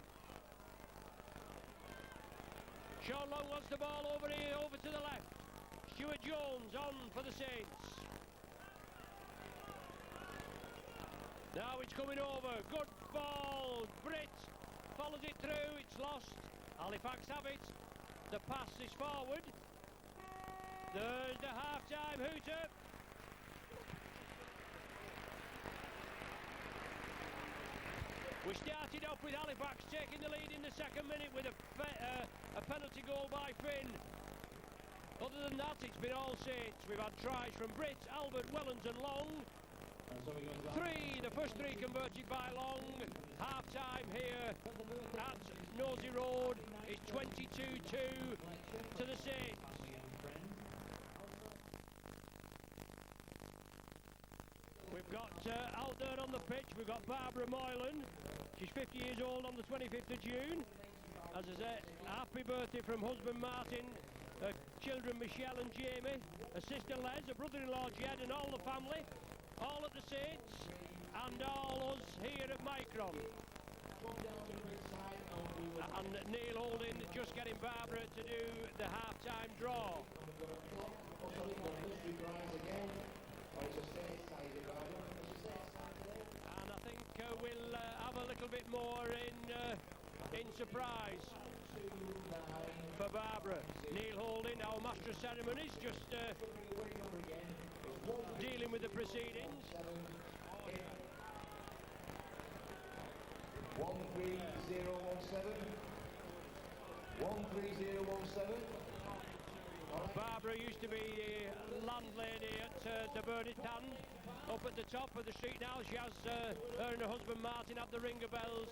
Sean Long wants the ball over here, over to the left. Stuart Jones on for the Saints. Now it's coming over, good ball, Britt follows it through, it's lost. Halifax have it, the pass is forward. There's the half-time hooter. We started off with Halifax taking the lead in the second minute with a penalty goal by Finn. Other than that, it's been all Saints. We've had tries from Britt, Albert, Wellens and Long. The first three converted by Long. Half-time here at Nosey Road is 22-2 to the Saints. We've got out there on the pitch, we've got Barbara Moylan. She's 50 years old on the 25th of June. As I said, happy birthday from husband Martin, her children Michelle and Jamie, her sister Les, her brother-in-law Jed and all the family, all at the Saints and all us here at Micron. And Neil Holding just getting Barbara to do the half-time draw. And I think we'll have a little bit more in surprise for Barbara. Neil Holding, our master of ceremonies, just dealing with the proceedings. 13017. 13017. Barbara used to be the landlady at the Burnett Hand up at the top of the street now. She has her and her husband Martin have the ringer bells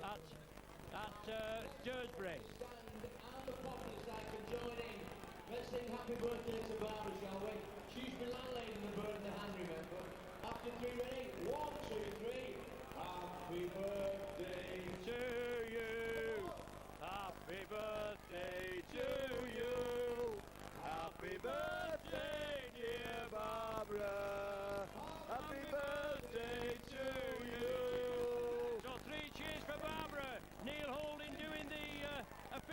at Dursbury. And the populace can join in. Let's sing happy birthday to Barbara, shall we? She used to be landlady in the Burnett Hand, remember? After 3 ready, 1, 2, 3.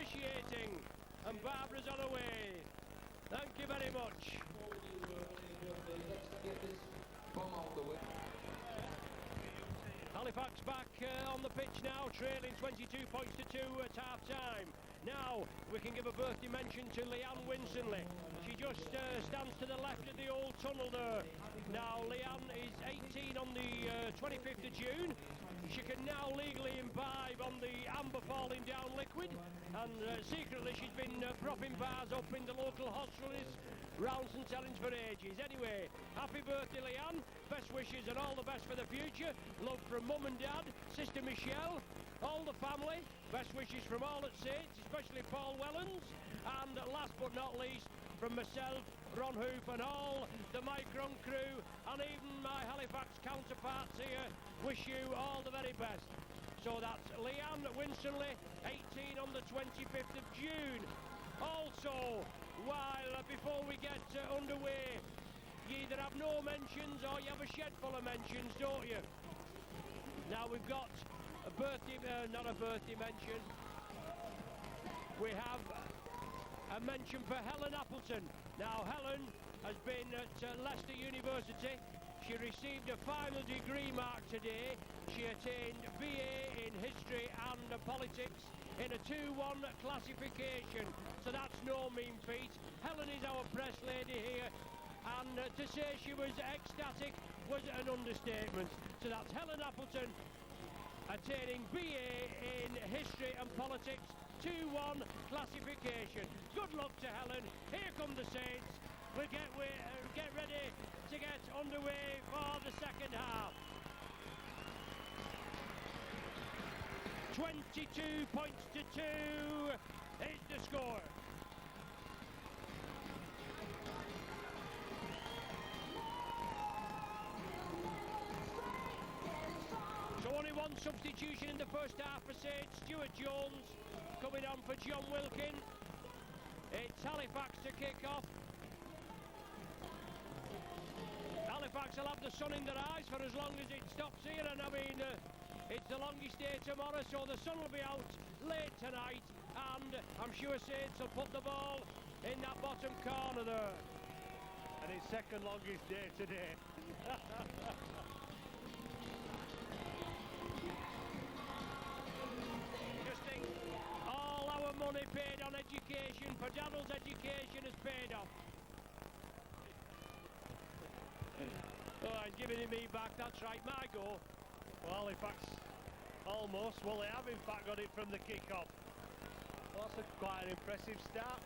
officiating, and Barbara's on her way. Thank you very much. Halifax back on the pitch now, trailing 22 points to 2 at half-time. Now we can give a birthday mention to Leanne Winsonley. She just stands to the left of the old tunnel there. Now Leanne is 18 on the 25th of June. She can now legally imbibe on the amber falling down liquid, and secretly she's been propping bars up in the local hostelries round St Helens for ages. Anyway, happy birthday Leanne, best wishes and all the best for the future. Love from Mum and Dad, Sister Michelle, all the family, best wishes from all at Saints, especially Paul Wellens, and last but not least from myself, Ron Hoop, and all the Micron crew, and even my Halifax counterparts here, wish you all the very best. So that's Leanne Winsonley, 18 on the 25th of June. Also, before we get underway, you either have no mentions or you have a shed full of mentions, don't you? Now we've got a birthday, not a birthday mention. We have a mention for Helen Appleton. Now Helen has been at Leicester University. She received a final degree mark today. She attained BA in History and Politics in a 2-1 classification. So that's no mean feat. Helen is our press lady here, and to say she was ecstatic was an understatement. So that's Helen Appleton attaining BA in History and Politics, 2-1 classification. Good luck to Helen. Here come the Saints. We get ready to get underway for the second half. 22 points to 2 is the score. So only one substitution in the first half for Saints. Stuart Jones coming on for John Wilkin. It's Halifax to kick off. Halifax will have the sun in their eyes for as long as it stops here, and I mean it's the longest day tomorrow, so the sun will be out late tonight, and I'm sure Saints will put the ball in that bottom corner there. And it's second longest day today. Just think, all our money paid on education for Daniel's education has paid off. Oh, I'm giving it me back, that's right, my go. Well, Halifax almost, well they have in fact got it from the kick-off. Well, that's quite an impressive start.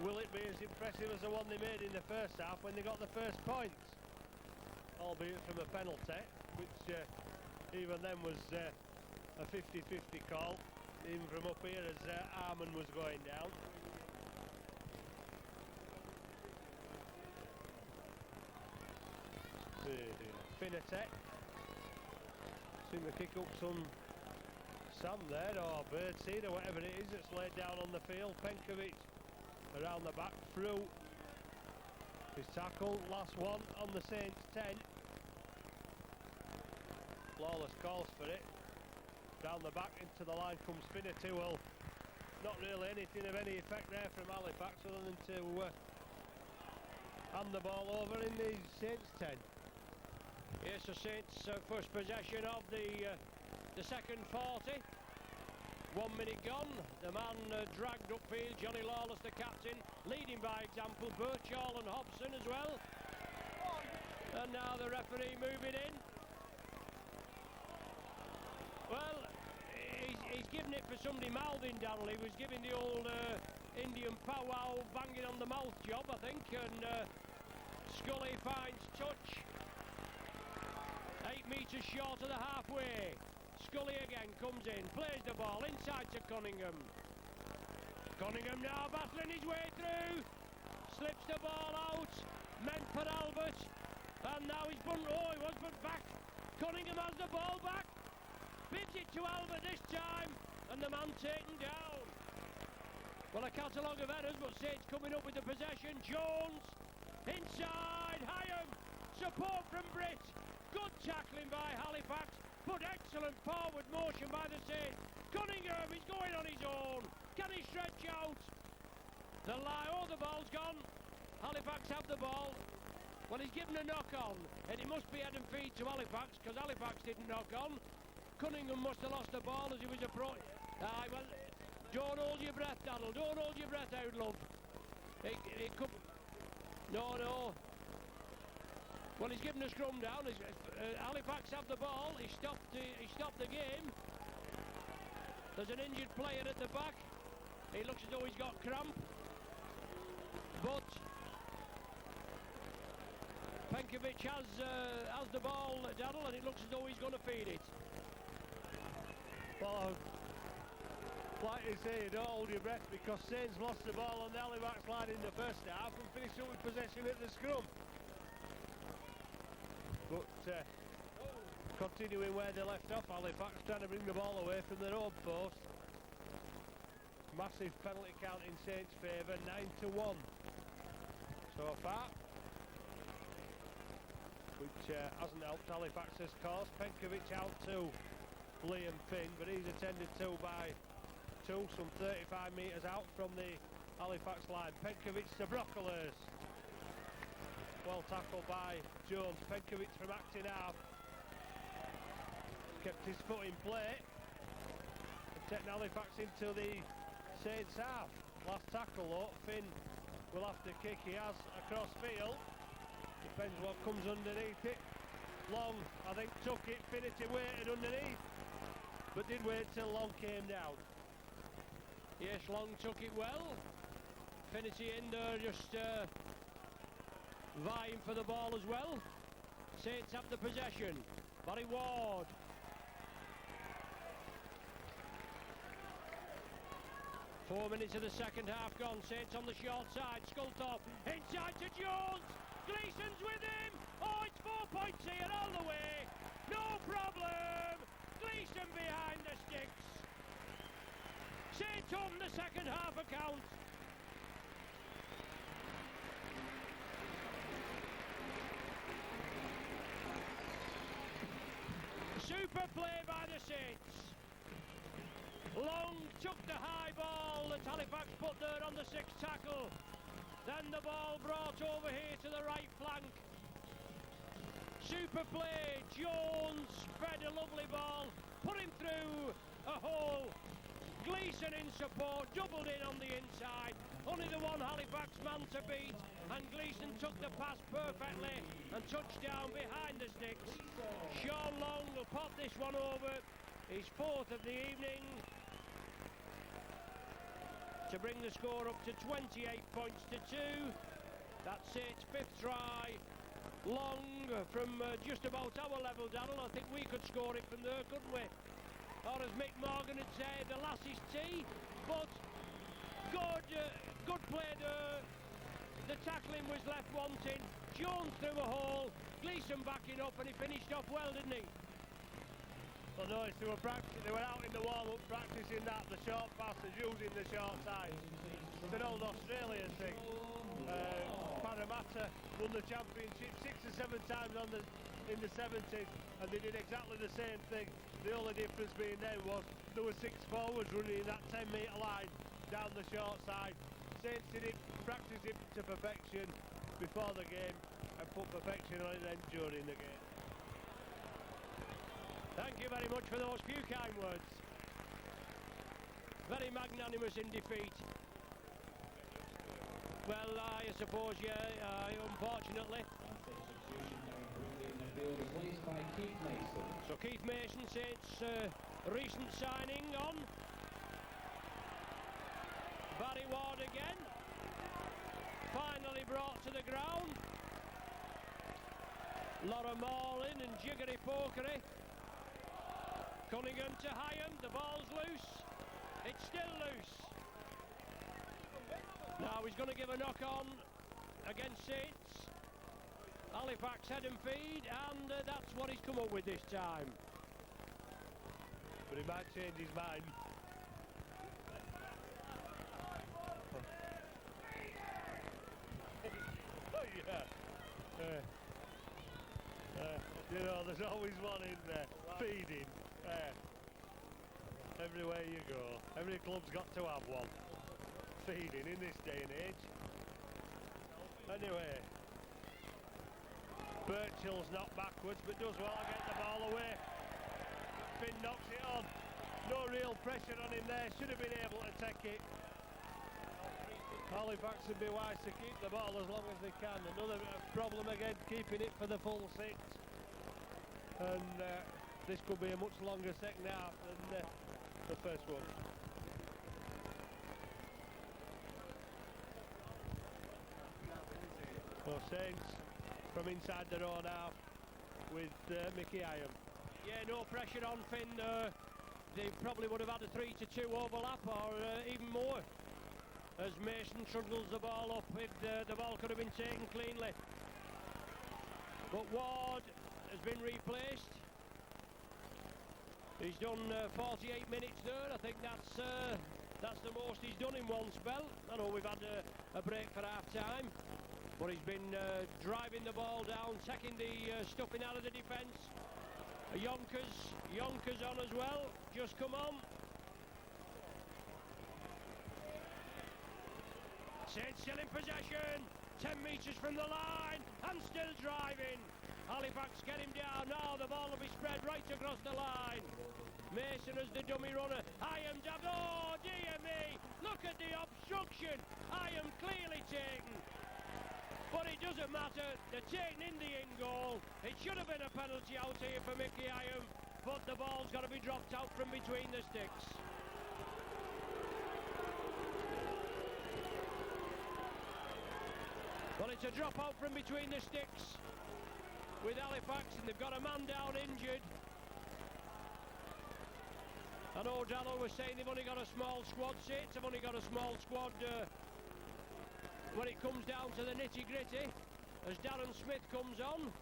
Will it be as impressive as the one they made in the first half when they got the first points? Albeit from a penalty, which even then was a 50-50 call, even from up here as Arman was going down. Finatech seem to kick up some sand there, or birdseed or whatever it is that's laid down on the field. Penkovic around the back through his tackle, last one on the Saints 10. Lawless calls for it. Down the back into the line comes Finatu. Well, not really anything of any effect there from Halifax other than to hand the ball over in the Saints 10. Yes, the Saints first possession of the second 40. 1 minute gone. The man dragged upfield, Johnny Lawless, the captain, leading by example. Birchall and Hobson as well. And now the referee moving in. Well, he's giving it for somebody mouthing, Daniel. He was giving the old Indian powwow banging on the mouth job, I think. And Scully finds touch. 8 metres short of the halfway. Scully again comes in, plays the ball inside to Cunningham. Cunningham now battling his way through. Slips the ball out. Meant for Albert. And now he's bunt. Oh, he was bunt back. Cunningham has the ball back. Bids it to Albert this time. And the man taken down. Well, a catalogue of errors, but Saints coming up with the possession. Jones. Inside. Hyam. Support from Britt. Good tackling by Halifax, but excellent forward motion by the Saints. Cunningham is going on his own. Can Can he stretch out? The lie. Oh, the ball's gone. Halifax have the ball. Well, he's given a knock on, and it must be head and feet to Halifax, because Halifax didn't knock on. Cunningham must have lost the ball as he was approaching. Aye, well, don't hold your breath, Daddle. Don't hold your breath out, love. It could... No. Well, he's given a scrum down. Halifax have the ball. He stopped the game. There's an injured player at the back. He looks as though he's got cramp. But Penkovic has the ball, Daddle, and it looks as though he's going to feed it. Well, like you say, don't hold your breath, because Saints lost the ball on the Halifax line in the first half and finished up with possession at the scrum. But continuing where they left off, Halifax trying to bring the ball away from their own post. Massive penalty count in Saints' favour, 9-1 so far, which hasn't helped Halifax's cause. Penkovic out to Liam Finn, but he's attended to by two, some 35 metres out from the Halifax line. Penkovic to Brocklers. Well tackled by Jones. Penkovic from acting half kept his foot in play and taken Halifax into the Saints half. Last tackle though, Finn will have to kick. He has across field. Depends what comes underneath it. Long, I think, took it. Finity waited underneath, but did wait till Long came down. Yes, Long took it well. Finity in there, just vying for the ball as well. Saints have the possession. Barry Ward. Four minutes of the second half gone. Saints on the short side. Sculthorpe inside to Jones. Gleeson's with him. Oh, it's 4 points here all the way. No problem. Gleeson behind the sticks. Saints on the second half account. Super play by the Saints. Long took the high ball that Halifax put there on the sixth tackle. Then the ball brought over here to the right flank. Super play. Jones fed a lovely ball, put him through a hole. Gleeson in support, doubled in on the inside. Only the one Halifax man to beat, and Gleeson took the pass perfectly and touched down behind the sticks. Sean Long will pop this one over. His fourth of the evening, to bring the score up to 28 points to 2. That's it, fifth try. Long from just about our level, Daryl. I think we could score it from there, couldn't we? Or as Mick Morgan had said, the lass's tea. But good play there. The tackling was left wanting. Jones through a hole. Gleeson backing up, and he finished off well, didn't he? Well, notice they were out in the warm-up practicing that, the short passes, using the short side. It's an old Australian thing. Parramatta won the championship 6 or 7 times in the 70s, and they did exactly the same thing. The only difference being then was there were 6 forwards running in that 10-metre line down the short side. Saints did it, practiced it to perfection before the game, and put perfection on it then during the game. Thank you very much for those few kind words. Very magnanimous in defeat. Well, I suppose, yeah, unfortunately. So Keith Mason, Saints' recent signing on. Barry Ward again. Finally brought to the ground. Laura Morlin and Jiggery Pokery. Cunningham to Hyam, the ball's loose. It's still loose. Now he's going to give a knock on against Saints. Halifax head and feed, and that's what he's come up with this time. But he might change his mind. Oh yeah. You know, there's always one in there feeding. everywhere you go. Every club's got to have one. Feeding in this day and age. Anyway, Birchill's not backwards, but does well to get the ball away. Finn knocks it on. No real pressure on him there. Should have been able to take it. Halifax would be wise to keep the ball as long as they can. Another problem again, keeping it for the full 6. And this could be a much longer second half than the first one. Well, Saints from inside their own half with Mickey Iron. Yeah, no pressure on Finn. They probably would have had a 3-2 overlap or even more. As Mason struggles the ball up, if the ball could have been taken cleanly. But Ward has been replaced. He's done 48 minutes there. I think that's the most he's done in one spell. I know we've had a break for half-time, but he's been driving the ball down, taking the stuffing out of the defence. Yonkers on as well, just come on. Saints still in possession, 10 metres from the line, and still driving. Halifax get him down, now the ball will be spread right across the line. Mason as the dummy runner, Iam jabs, oh dear me, look at the obstruction, Iam clearly taken. But it doesn't matter, they're taking in the in-goal. It should have been a penalty out here for Mickey Iam, but the ball's got to be dropped out from between the sticks. Well, it's a drop out from between the sticks with Halifax, and they've got a man down injured. And O'Donnell was saying they've only got a small squad. Saints have only got a small squad when it comes down to the nitty-gritty, as Darren Smith comes on.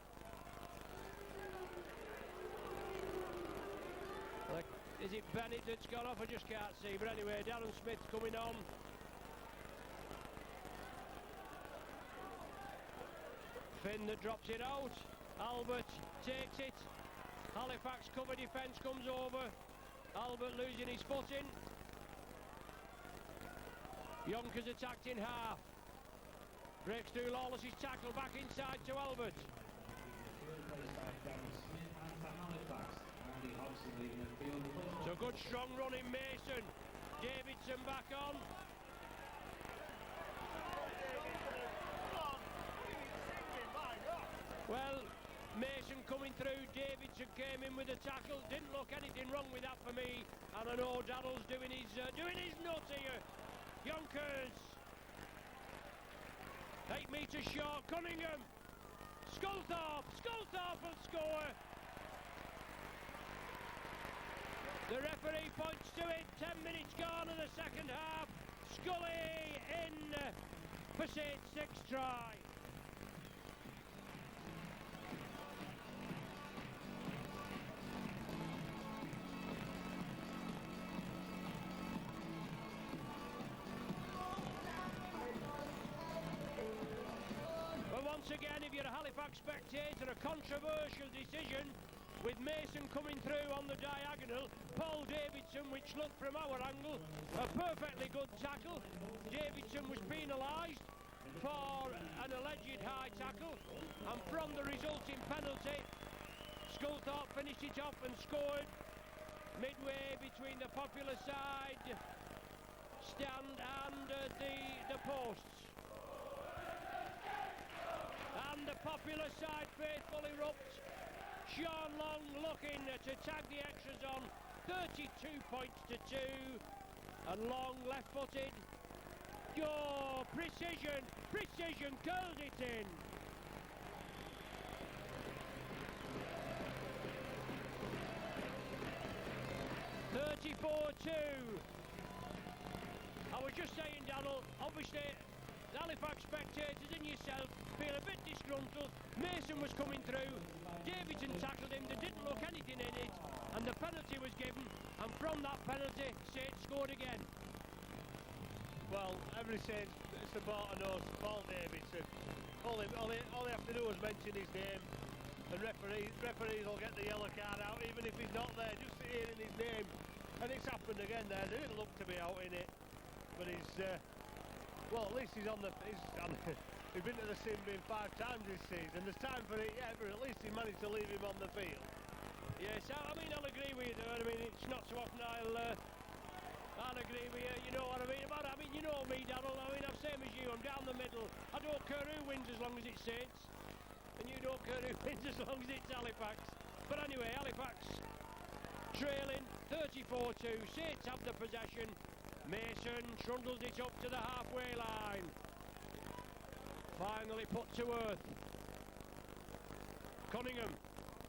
Is it Bennett that's gone off? I just can't see, but anyway, Darren Smith coming on. Finn that drops it out. Albert takes it. Halifax cover defence comes over. Albert losing his footing. Yonkers attacked in half. Breaks through Lawless's tackle, back inside to Albert. So good strong run in Mason. Davidson back on. Well, Mason coming through, Davidson came in with a tackle, didn't look anything wrong with that for me, and I know Darrell's doing his nut here. Yonkers, 8 metres short, Cunningham, Sculthorpe will score. The referee points to it, 10 minutes gone in the second half. Scully in for Saints' 6th try. Once again, if you're a Halifax spectator, a controversial decision with Mason coming through on the diagonal. Paul Davidson, which looked from our angle, a perfectly good tackle. Davidson was penalised for an alleged high tackle, and from the resulting penalty, Sculthorpe finished it off and scored midway between the Popular side stand and the posts. And the Popular side faithful erupt. Sean Long looking to tag the extras on, 32 points to 2, and Long left-footed. Oh, precision, curled it in. (34-2). I was just saying, Daniel, obviously the Halifax spectators and yourself feel a bit disgruntled. Mason was coming through, Davidson tackled him, there didn't look anything in it, and the penalty was given, and from that penalty, Saints scored again. Well, every Saints supporter knows Paul Davidson. All they have to do is mention his name, and referees will get the yellow card out, even if he's not there. Just hearing his name And it's happened again there. They didn't look to be out in it, but he's well, at least he's on the. He's been to the sin bin 5 times this season. There's time for it yet, but at least he managed to leave him on the field. Yes, I mean, I'll agree with you there. I mean, it's not so often I'll agree with you. You know what I mean about it. I mean, you know me, Darryl. I mean, I'm same as you. I'm down the middle. I don't care who wins as long as it's Saints, and you don't care who wins as long as it's Halifax. But anyway, Halifax trailing 34-2. Saints have the possession. Mason trundles it up to the halfway line. Finally put to earth. Cunningham,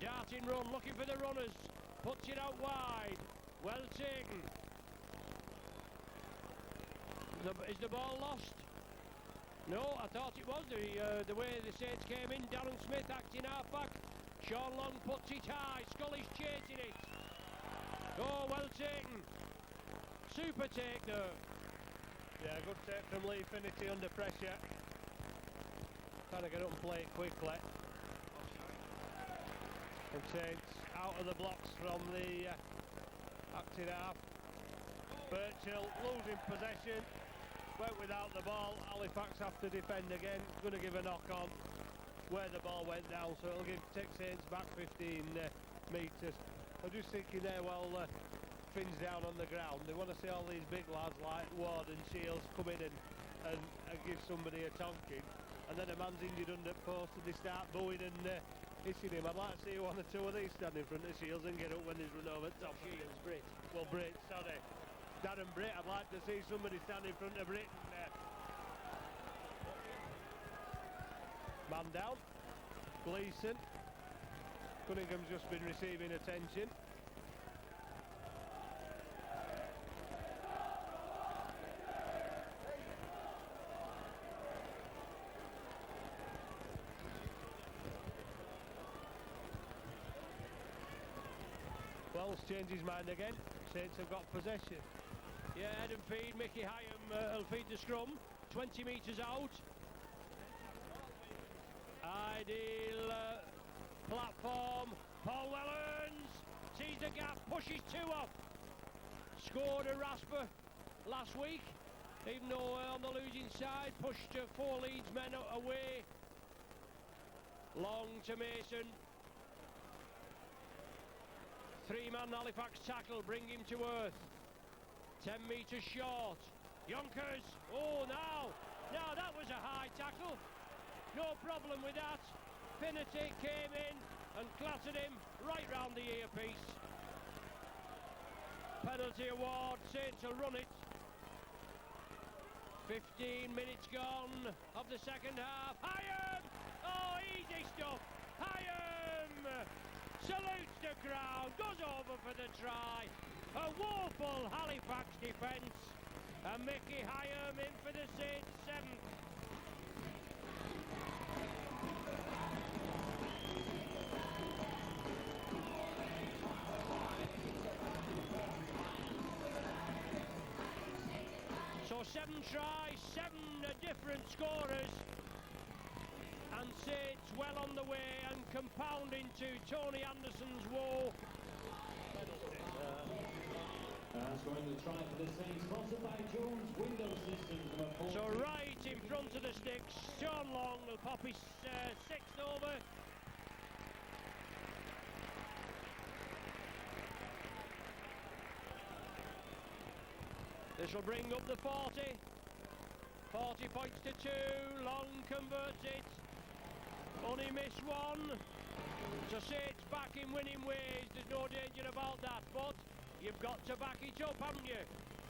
darting run, looking for the runners. Puts it out wide. Well taken. Is the ball lost? No, I thought it was. The way the Saints came in. Darren Smith acting half-back. Sean Long puts it high. Scully's chasing it. Oh, well taken. Super take there. Yeah, good take from Lee Finity under pressure. Trying to get up and play it quickly. And Saints out of the blocks from the acting half. Birchill losing possession. Went without the ball. Halifax have to defend again. Going to give a knock on where the ball went down, so it'll take Saints back 15 metres. I'm just thinking there while Finn's down on the ground, they want to see all these big lads like Ward and Shields come in and give somebody a tonking, and then a man's injured under post and they start booing and hitting him. I'd like to see one or two of these stand in front of Shields and get up when he's run over top. Shields, Britt. Well, Britt, sorry. Darren Britt, I'd like to see somebody stand in front of Britt. Man down. Gleeson. Cunningham's just been receiving attention. Wells changed his mind again. Saints have got possession. Yeah, head and feed. Mickey Hyam will feed the scrum. 20 metres out. Ideal platform. Paul Wellens sees the gap, pushes 2 off. Scored a rasper last week, even though on the losing side, pushed 4 Leeds men away. Long to Mason. 3-man Halifax tackle, bring him to earth. 10 metres short. Yonkers. Oh, now that was a high tackle. No problem with that. Finity came in and clattered him right round the earpiece. Penalty award. Saints will run it. 15 minutes gone of the second half. Hyam! Oh, easy stuff. Hyam salutes the crowd, goes over for the try. A woeful Halifax defence. And Mickey Hyam in for the Saints 7th. So 7 tries, 7 different scorers. And Saints well on the way and compounding to Tony Anderson's woe. Scoring the try for the Saints, sponsored by Jones Window Systems. So right in front of the sticks, Sean Long will pop his 6th over. This will bring up the 40. 40 points to 2. Long converts it. Only missed 1. So Saints back in winning ways. There's no danger about that. But you've got to back it up, haven't you?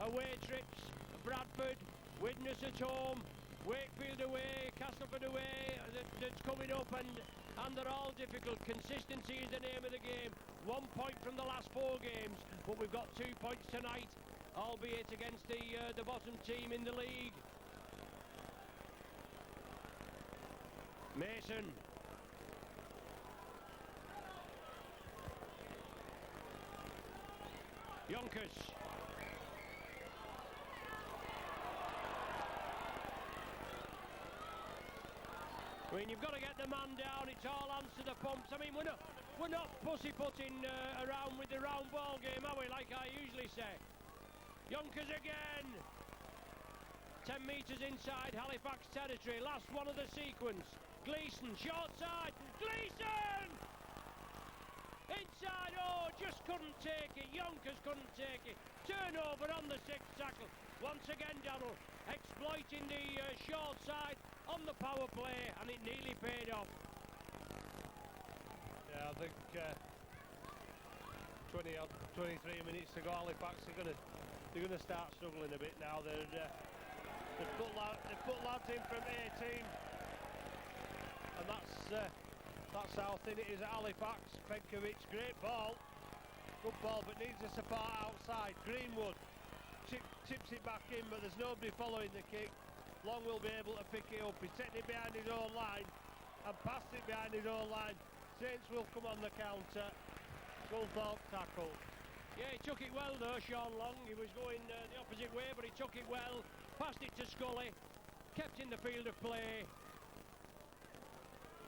Away trips. Bradford. Widnes at home. Wakefield away. Castleford away. That's coming up, and they're all difficult. Consistency is the name of the game. 1 point from the last 4 games, but we've got 2 points tonight, albeit against the bottom team in the league. Mason. Yonkers. I mean, you've got to get the man down. It's all hands to the pumps. I mean, we're not We're not pussy-putting around with the round ball game, are we, like I usually say? Yonkers again. 10 metres inside Halifax territory. Last one of the sequence. Gleeson, short side. Gleeson! Inside, oh, just couldn't take it. Yonkers couldn't take it. Turnover on the sixth tackle. Once again, Darrell exploiting the short side on the power play, and it nearly paid off. Yeah, I think 23 minutes to go. Halifax they're gonna start struggling a bit now. They've put lads in from 18, and that's how thin it is at Halifax. Penkovic, great ball, good ball, but needs the support outside. Greenwood tips it back in, but there's nobody following the kick. Long will be able to pick it up. He's setting it behind his own line and passed it behind his own line. Saints will come on the counter. Sculthorpe tackle. Yeah, he took it well though, Sean Long. He was going the opposite way, but he took it well. Passed it to Scully. Kept in the field of play.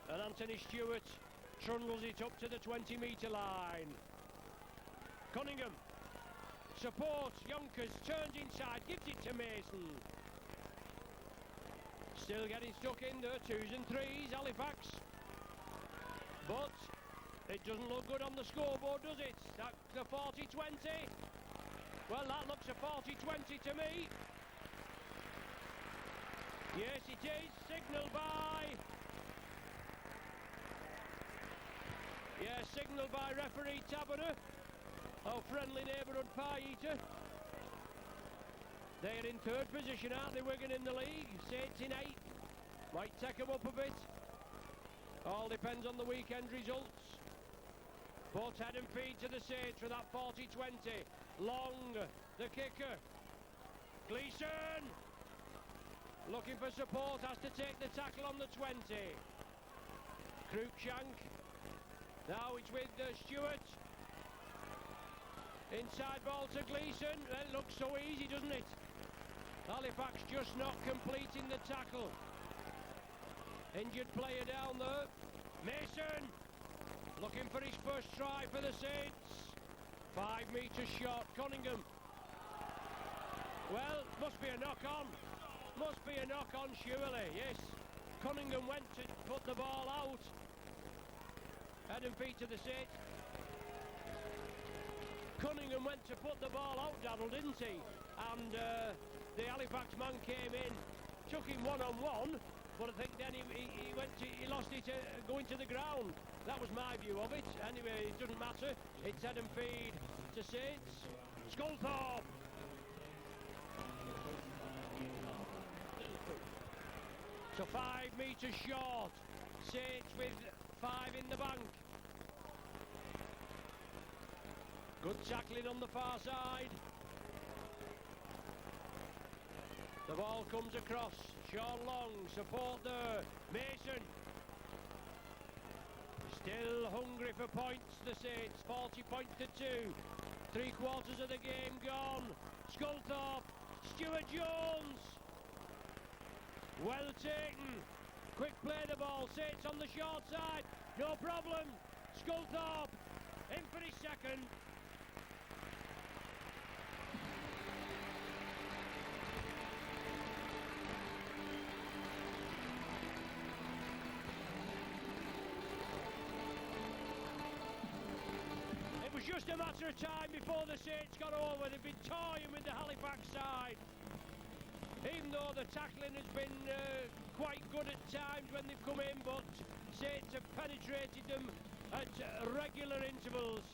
And Anthony Stewart trundles it up to the 20-metre line. Cunningham supports Yonkers, turns inside, gives it to Mason. Still getting stuck in there, 2s and 3s, Halifax. But it doesn't look good on the scoreboard, does it? That's a 40-20. Well, that looks a 40-20 to me. Yes, it is. Signalled by... Yeah, signalled by referee Taberner. Our friendly neighbourhood pie eater. They're in third position, aren't they, Wigan, in the league? Saints in 8th. Might take them up a bit. All depends on the weekend results. But head and feed to the Saints for that 40-20. Long, the kicker. Gleeson! Looking for support, has to take the tackle on the 20. Cruikshank. Now it's with Stewart. Inside ball to Gleeson. That looks so easy, doesn't it? Halifax just not completing the tackle. Injured player down there. Mason looking for his first try for the Saints. 5 metres short. Cunningham. Well, must be a knock-on. Must be a knock-on, surely. Yes. Cunningham went to put the ball out. Head and feet to the Saints. Cunningham went to put the ball out, Darrell, didn't he? And the Halifax man came in, took him one-on-one, but I think then he lost it going to the ground. That was my view of it. Anyway, it doesn't matter. It's head and feed to Saints. Sculthorpe. So 5 metres short. Saints with 5 in the bank. Good tackling on the far side. The ball comes across. Sean Long, support there. Mason. Still hungry for points, the Saints. 40 points to 2. 3/4 of the game gone. Sculthorpe. Stuart Jones. Well taken. Quick play the ball. Saints on the short side. No problem. Sculthorpe in for his second. It was just a matter of time before the Saints got over. They've been toying with the Halifax side. Even though the tackling has been quite good at times when they've come in, but Saints have penetrated them at regular intervals.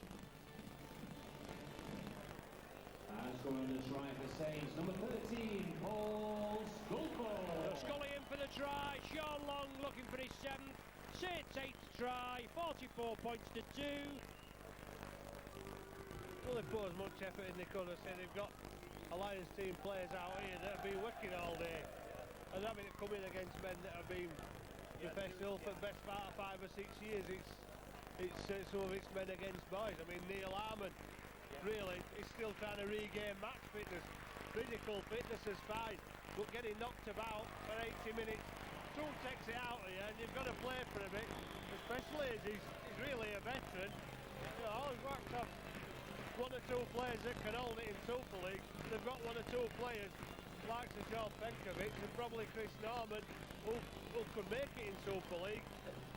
And scoring the try for Saints, number 13, Paul Sculthorpe. So Scully in for the try. Sean Long looking for his 7th. Saints 8th try. 44 points to 2. Well, they've put as much effort in they could. I say they've got Alliance team players out here that have been working all day, and having to come in against men that have been professional for the best part of 5 or 6 years. It's some of its men against boys. I mean, Neil Harmon really is still trying to regain match fitness. Physical fitness is fine, but getting knocked about for 80 minutes soon takes it out of you, and you've got to play for a bit, especially as he's really a veteran. You know, he's whacked off one or two players that can hold it in Super League. They've got one or two players like Sir John Penkovic and probably Chris Norman who could make it in Super League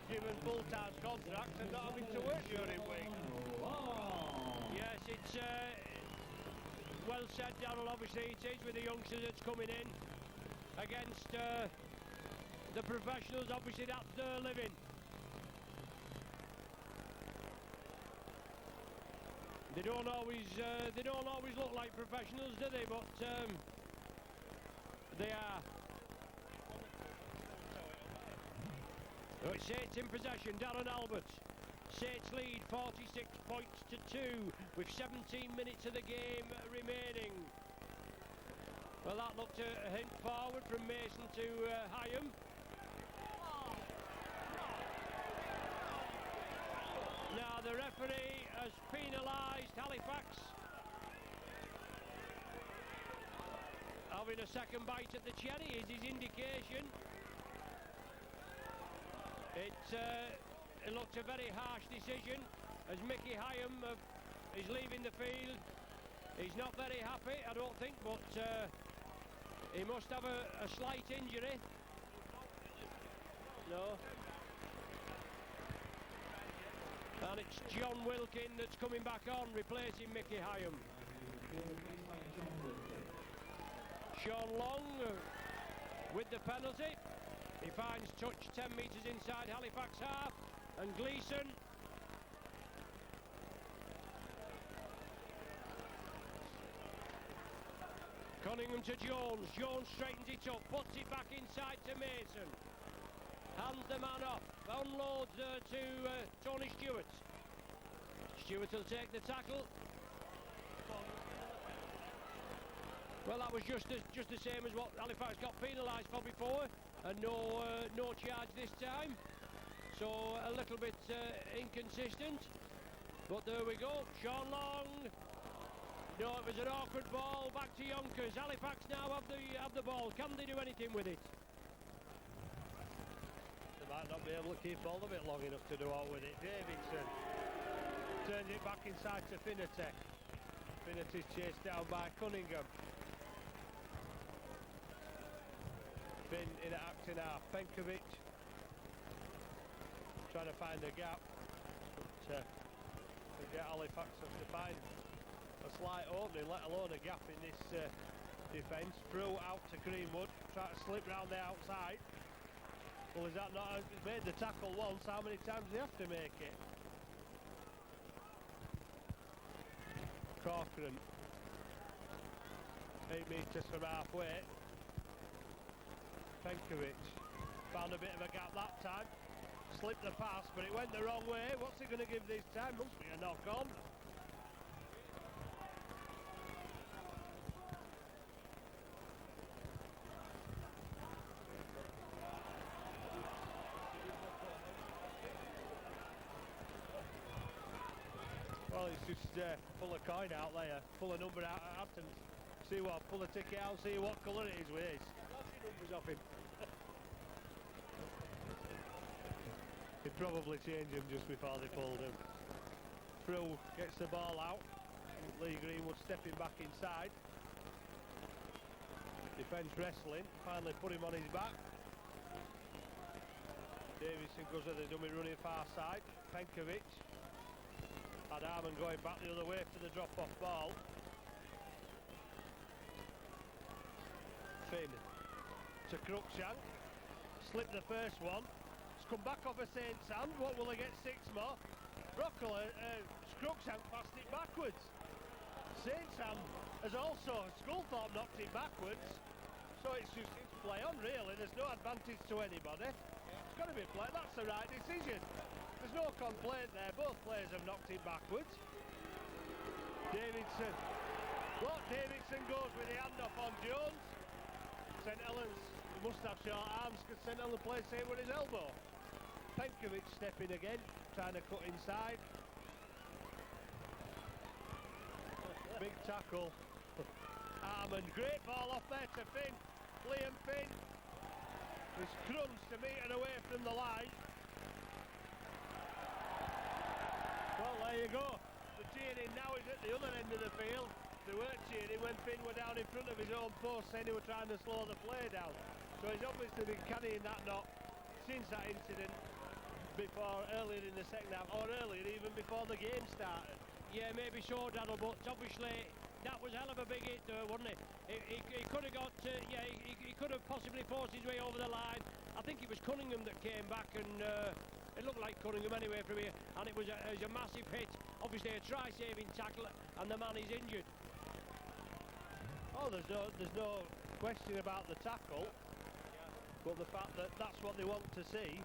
given full-time contracts and not having to work during week. Yes, it's well said, Darrell. Obviously it is with the youngsters that's coming in against the professionals. Obviously that's their living. They don't always look like professionals, do they? But they are. Oh, it's Saints in possession. Darren Alberts. Saints lead 46 points to 2 with 17 minutes of the game remaining. Well, that looked a hint forward from Mason to Hyam. Now the referee has penalised Halifax. Having a second bite at the cherry is his indication. It looked a very harsh decision as Mickey Hyam is leaving the field. He's not very happy, I don't think, but he must have a slight injury. No. And it's John Wilkin that's coming back on, replacing Mickey Hyam. Sean Long with the penalty. He finds touch 10 metres inside Halifax half, and Gleeson. Cunningham to Jones. Jones straightens it up, puts it back inside to Mason. Hands the man off, unloads to Tony Stewart. Stewart will take the tackle. Well, that was just the same as what Halifax got penalised for before, and no charge this time. So a little bit inconsistent, but there we go. Sean Long. No, it was an awkward ball. Back to Yonkers. Halifax now have the ball. Can they do anything with it? They might not be able to keep hold of it long enough to do out with it. Davidson turns it back inside to Finnerty. Finnerty's chased down by Cunningham. Finn in at acting half. Penkovic trying to find a gap, but to get Halifax to find a slight opening, let alone a gap in this defence. Through out to Greenwood, try to slip round the outside. Well, is that not? He's made the tackle once. How many times do you have to make it? Corcoran, 8 metres from halfway. Penkovic found a bit of a gap that time. Slipped the pass, but it went the wrong way. What's he going to give this time? Must be a knock on. Well, it's just pull a coin out there, pull a number out at Hampton, see what, pull a ticket out, see what colour it is with his. Numbers off him. He'd probably change him just before they pulled him. Through gets the ball out. Lee Greenwood stepping back inside. Defence wrestling, finally put him on his back. Davison goes at the dummy running far side. Penkovic. Had Arman going back the other way for the drop-off ball. Finn to Cruikshank. Slipped the first one. It's come back off a Saints hand. What will they get? 6 more? Cruikshank passed it backwards. Saints hand has also, Sculthorpe knocked it backwards. So it's play on really. There's no advantage to anybody. It's got to be play. That's the right decision. There's no complaint there. Both players have knocked it backwards. Davidson. What? Davidson goes with the handoff on Jones. St Helens must have short arms because St Helens plays safe with his elbow. Penkovic stepping again, trying to cut inside. Big tackle. Armand, great ball off there to Finn. Liam Finn. He's crunched a metre away from the line. Well, there you go. The cheering now is at the other end of the field. They weren't cheering when Finn were down in front of his own post saying he were trying to slow the play down. So he's obviously been carrying that knot since that incident before, earlier in the second half, or earlier even before the game started. Yeah, maybe so, Daryl, but obviously that was a hell of a big hit there, wasn't it? He could have got, he could have possibly forced his way over the line. I think it was Cunningham that came back, and it looked like Cunningham anyway from here, and it was a massive hit. Obviously a try-saving tackle, and the man is injured. Oh, there's no question about the tackle, but the fact that that's what they want to see,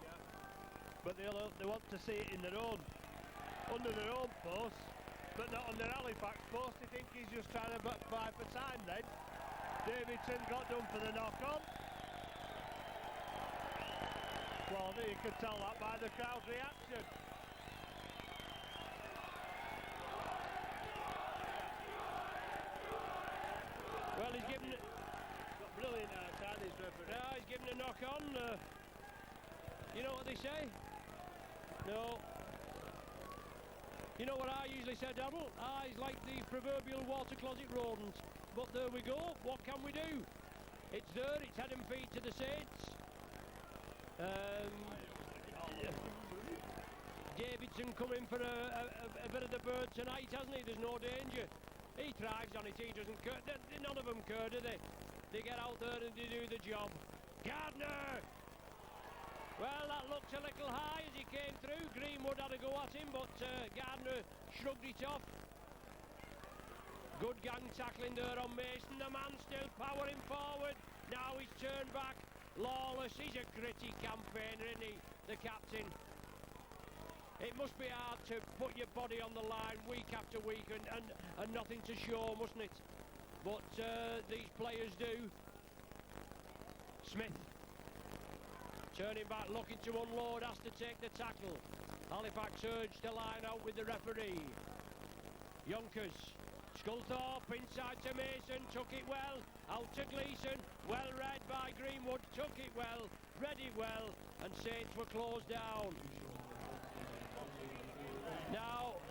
but they want to see it in their own, under their own post, but not under Halifax post. I think he's just trying to buy for time then. Davidson got done for the knock-on. Well, you could tell that by the crowd's reaction. Well, he's given it. Got brilliant time, his referee. No, he's given a knock on. You know what they say? No. You know what I usually say, Daryl? Eyes like the proverbial water closet rodent. But there we go. What can we do? It's there. It's head and feet to the Saints. Davidson coming for a bit of the bird tonight, hasn't he? There's no danger. He thrives on it, he doesn't care. None of them care, do they? They get out there and they do the job. Gardner! Well, that looked a little high as he came through. Greenwood had a go at him, but Gardner shrugged it off. Good gang tackling there on Mason. The man still powering forward. Now he's turned back. Lawless, he's a gritty campaigner, isn't he? The captain. It must be hard to put your body on the line week after week and nothing to show, mustn't it? But these players do. Smith. Turning back, looking to unload, has to take the tackle. Halifax urged to line out with the referee. Yonkers. Sculthorpe inside to Mason, took it well. Out to Gleeson, well read by Greenwood, took it well, read it well, and Saints were closed down. Now,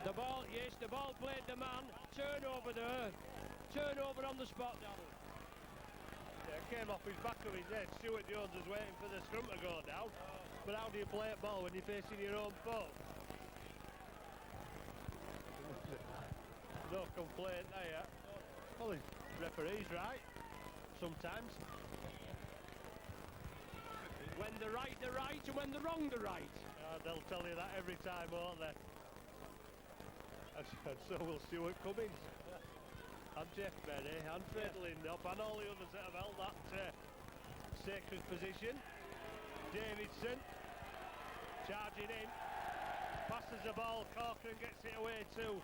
the ball, yes, the ball played the man. Turnover there. Turnover on the spot, Darryl. Yeah, it came off his back of his head. Stuart Jones was waiting for the scrum to go down. But how do you play a ball when you're facing your own foot? No complaint there. Well, the referee's right. Sometimes. When they're right, and when they're wrong, they're right. They'll tell you that every time, won't they? And so will Stuart Cummins. And Jeff Berry, and Fred Lindop, and all the others that have held that sacred position. Davidson charging in, passes the ball, Corcoran gets it away to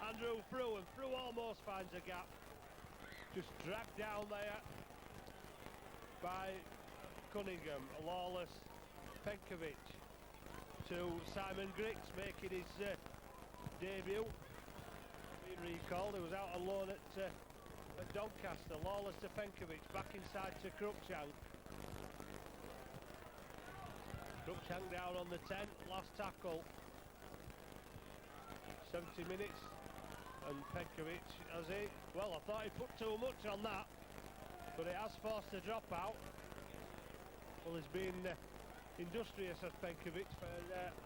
Andrew Frew, and Frew almost finds a gap. Just dragged down there by Cunningham. Lawless, Penkovic to Simon Griggs, making his debut. Being recalled, he was out on loan at Doncaster. Lawless to Penkovic, back inside to Cruikshank. Cruikshank down on the 10, last tackle. 70 minutes, and Penkovic has it. Well, I thought he put too much on that, but it has forced a drop out. Well, he's been industrious as Penkovic for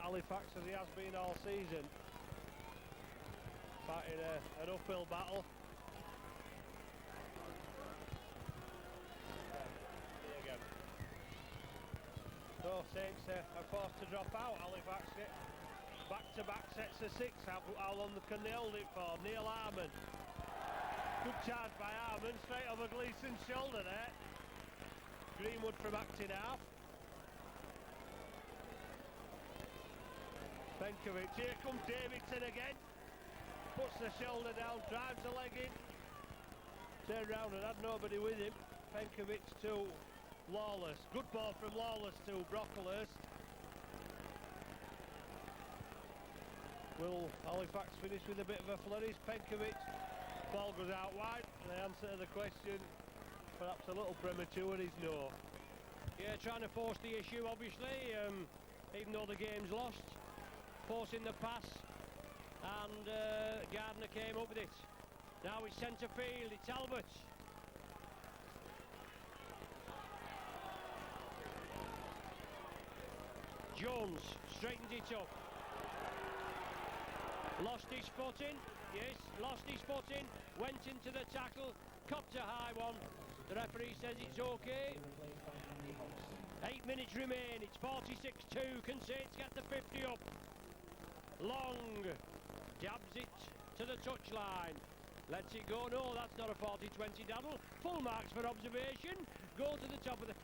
Halifax, as he has been all season. Fighting an uphill battle. There you go. So Saints are forced to drop out. Halifax back-to-back sets of 6. How long can they hold it for? Neil Harmon. Good charge by Harmon, straight over Gleeson's shoulder there. Greenwood from acting half. Penkovic, here comes Davidson again. Puts the shoulder down, drives the leg in. Turned round and had nobody with him. Penkovic to Lawless. Good ball from Lawless to Brocklehurst. Will Halifax finish with a bit of a flourish? Penkovic, ball goes out wide. The answer to the question, perhaps a little premature, is no. Yeah, trying to force the issue, obviously, even though the game's lost. Forcing the pass, and Gardner came up with it. Now it's centre field, it's Albert. Jones straightens it up. Lost his footing, yes, lost his footing, went into the tackle, copped a high one. The referee says it's okay. 8 minutes remain, it's 46-2, can Saints get the 50 up. Long, dabs it to the touchline, lets it go. No, that's not a 40-20 daddle. Full marks for observation. Go to the top of the...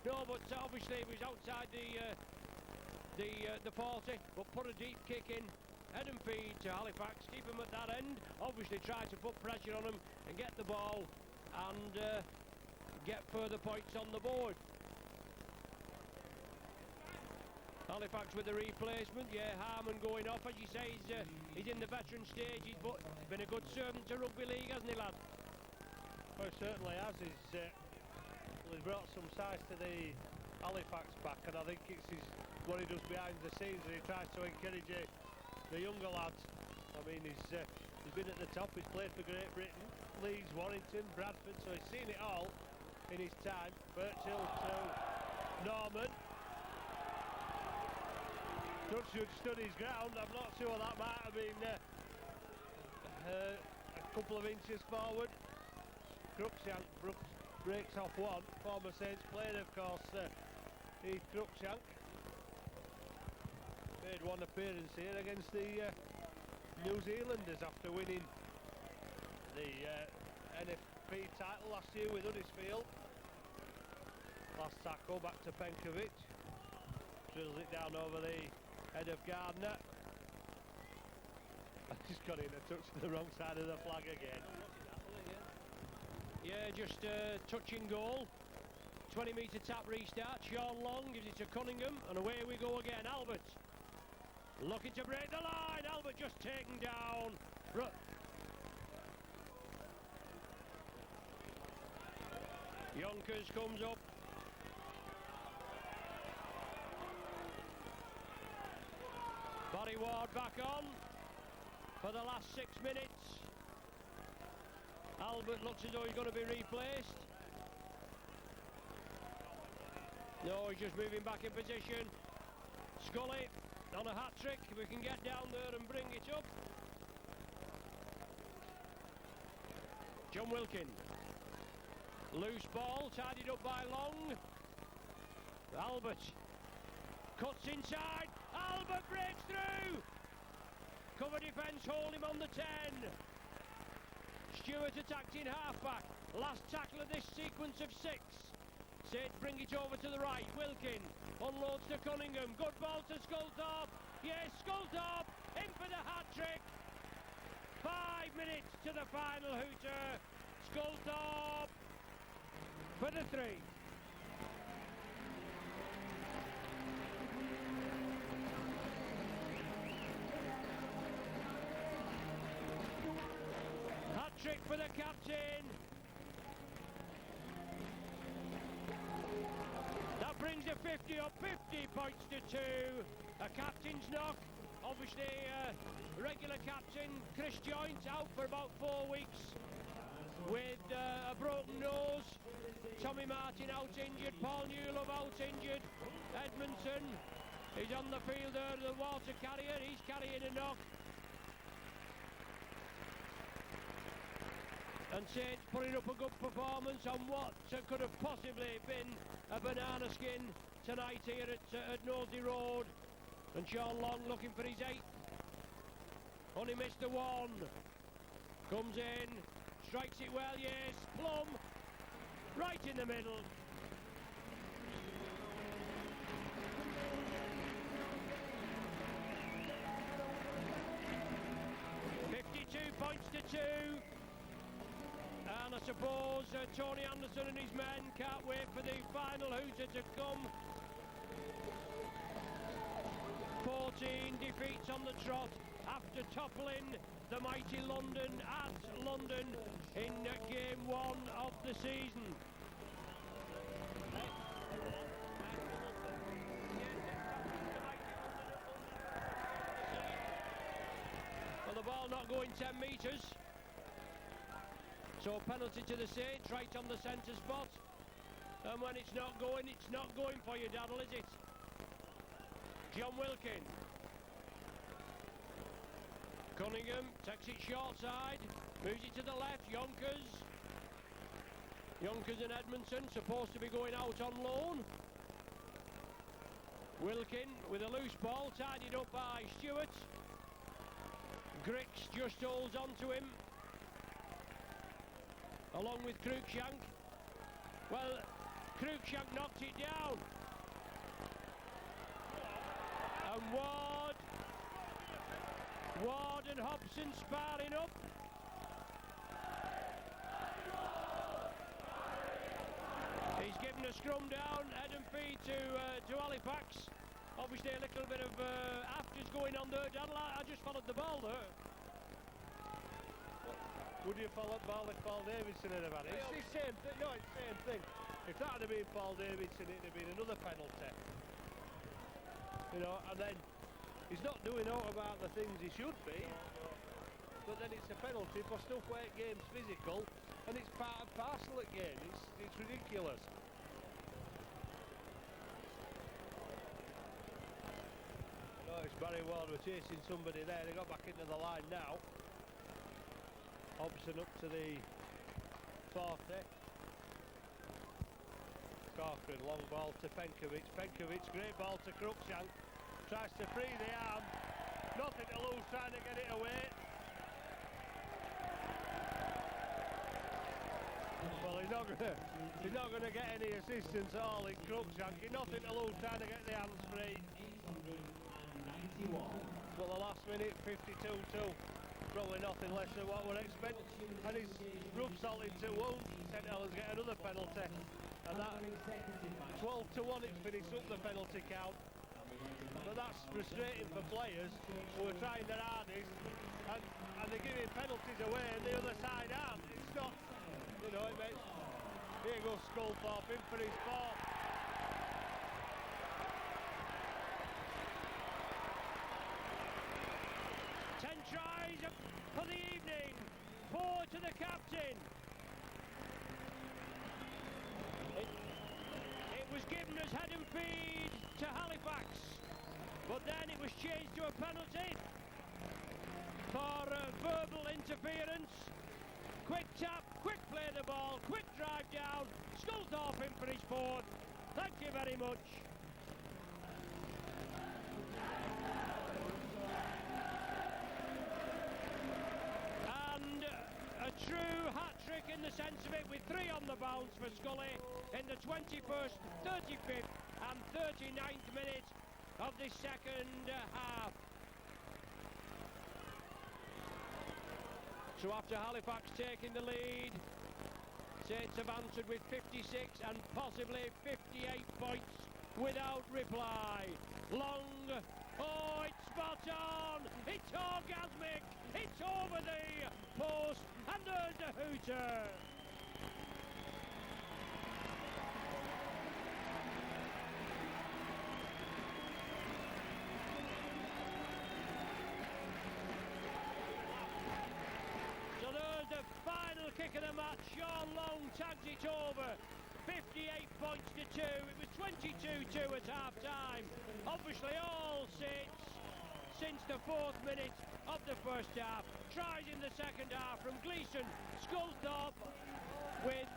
No, but obviously it was outside the 40, but put a deep kick in. Head and feed to Halifax, keep them at that end. Obviously try to put pressure on them and get the ball and get further points on the board. Halifax with the replacement, yeah, Harmon going off, as you say, he's in the veteran stages, but been a good servant to rugby league, hasn't he, lad? Well, he certainly has. He's brought some size to the Halifax pack, and I think it's what he does behind the scenes, and he tries to encourage the younger lads. I mean, he's been at the top, he's played for Great Britain, Leeds, Warrington, Bradford, so he's seen it all in his time. Birchill to Norman. Should stood his ground. I'm not sure, that might have been a couple of inches forward. Cruikshank breaks off one. Former Saints player, of course, Heath Cruikshank. Made one appearance here against the New Zealanders after winning the NFP title last year with Huddersfield. Last tackle back to Penkovic. Drills it down over the head of Gardner. I just got in a touch to the wrong side of the flag again. Yeah, just touching goal. 20-metre tap restart. Sean Long gives it to Cunningham, and away we go again. Albert looking to break the line. Albert just taken down. Yonkers comes up. Barry Ward back on for the last 6 minutes. Albert looks as though he's going to be replaced. No, he's just moving back in position. Scully on a hat-trick. We can get down there and bring it up. John Wilkin. Loose ball, tidied up by Long. Albert cuts inside. Albert breaks through. Cover defence, hold him on the 10. Stewart attacked in half-back. Last tackle of this sequence of 6. Saints bring it over to the right. Wilkin unloads to Cunningham. Good ball to Sculthorpe. Yes, Sculthorpe in for the hat-trick. 5 minutes to the final hooter. Sculthorpe for the 3. Hat-trick for the captain. That brings the 50 up, 50 points to 2. A captain's knock. Obviously, regular captain Chris Joint out for about 4 weeks with a broken nose. Tommy Martin out injured. Paul Newlove out injured. Edmondson is on the field there, the water carrier. He's carrying a knock. And Saints putting up a good performance on what could have possibly been a banana skin tonight here at Nosey Road. And Sean Long looking for his 8th. Only missed the 1. Comes in, strikes it well, yes. Plum, right in the middle. Points to 2. And I suppose Tony Anderson and his men can't wait for the final hooter to come. 14 defeats on the trot after toppling the mighty London at London in game 1 of the season. ball not going 10 metres. So penalty to the Saints, right on the centre spot. And when it's not going for you, Daddle, is it? John Wilkin. Cunningham takes it short side, moves it to the left, Yonkers and Edmondson supposed to be going out on loan. Wilkin with a loose ball, tidied up by Stewart. Grix just holds on to him, along with Cruikshank. Well, Cruikshank knocked it down. And Ward and Hobson sparring up. He's given a scrum down, head and feet to Halifax. Obviously a little bit of afters going on there. Daddle, I just followed the ball there. Would you follow the ball if Paul Davidson had had it? It's the same thing. No, it's the same thing. If that had been Paul Davidson, it'd have been another penalty. You know, and then he's not doing all about the things he should be. But then it's a penalty for stuff where the game's physical, and it's part and parcel of the game. It's ridiculous. No, it's Barry Ward. We're chasing somebody there. They got back into the line now. Hobson up to the 40. Corcoran, long ball to Penkovic. Penkovic, great ball to Cruikshank. Tries to free the arm. Nothing to lose, trying to get it away. Well, he's not going to get any assistance at all in Cruikshank. Nothing to lose, trying to get the hands free. 891. Well, the last minute, 52-2. Probably nothing less than what we're expecting. And he's rub salt into wound. St Helens get another penalty. And that 12-1, it's finished up the penalty count. But that's frustrating for players who are trying their hardest and they're giving penalties away and the other side aren't. It's not, you know, it makes... Here goes Sculthorpe in for his fourth. Tries for the evening, 4 to the captain. It was given as head and feed to Halifax, but then it was changed to a penalty for verbal interference. Quick tap, quick play the ball, quick drive down, Sculthorpe in for his fourth. Thank you very much. A true hat-trick in the sense of it, with 3 on the bounce for Scully in the 21st, 35th and 39th minutes of the second half. So after Halifax taking the lead, Saints have answered with 56 and possibly 58 points without reply. Long, oh, it's spot on, it's orgasmic, it's over the post, and there's the hooter. So there's the final kick of the match. Sean Long tags it over. 58 points to 2. It was 22-2 at half-time. Obviously all Saints since the 4th minute of the first half. Tries in the second half from Gleeson. Sculthorpe with...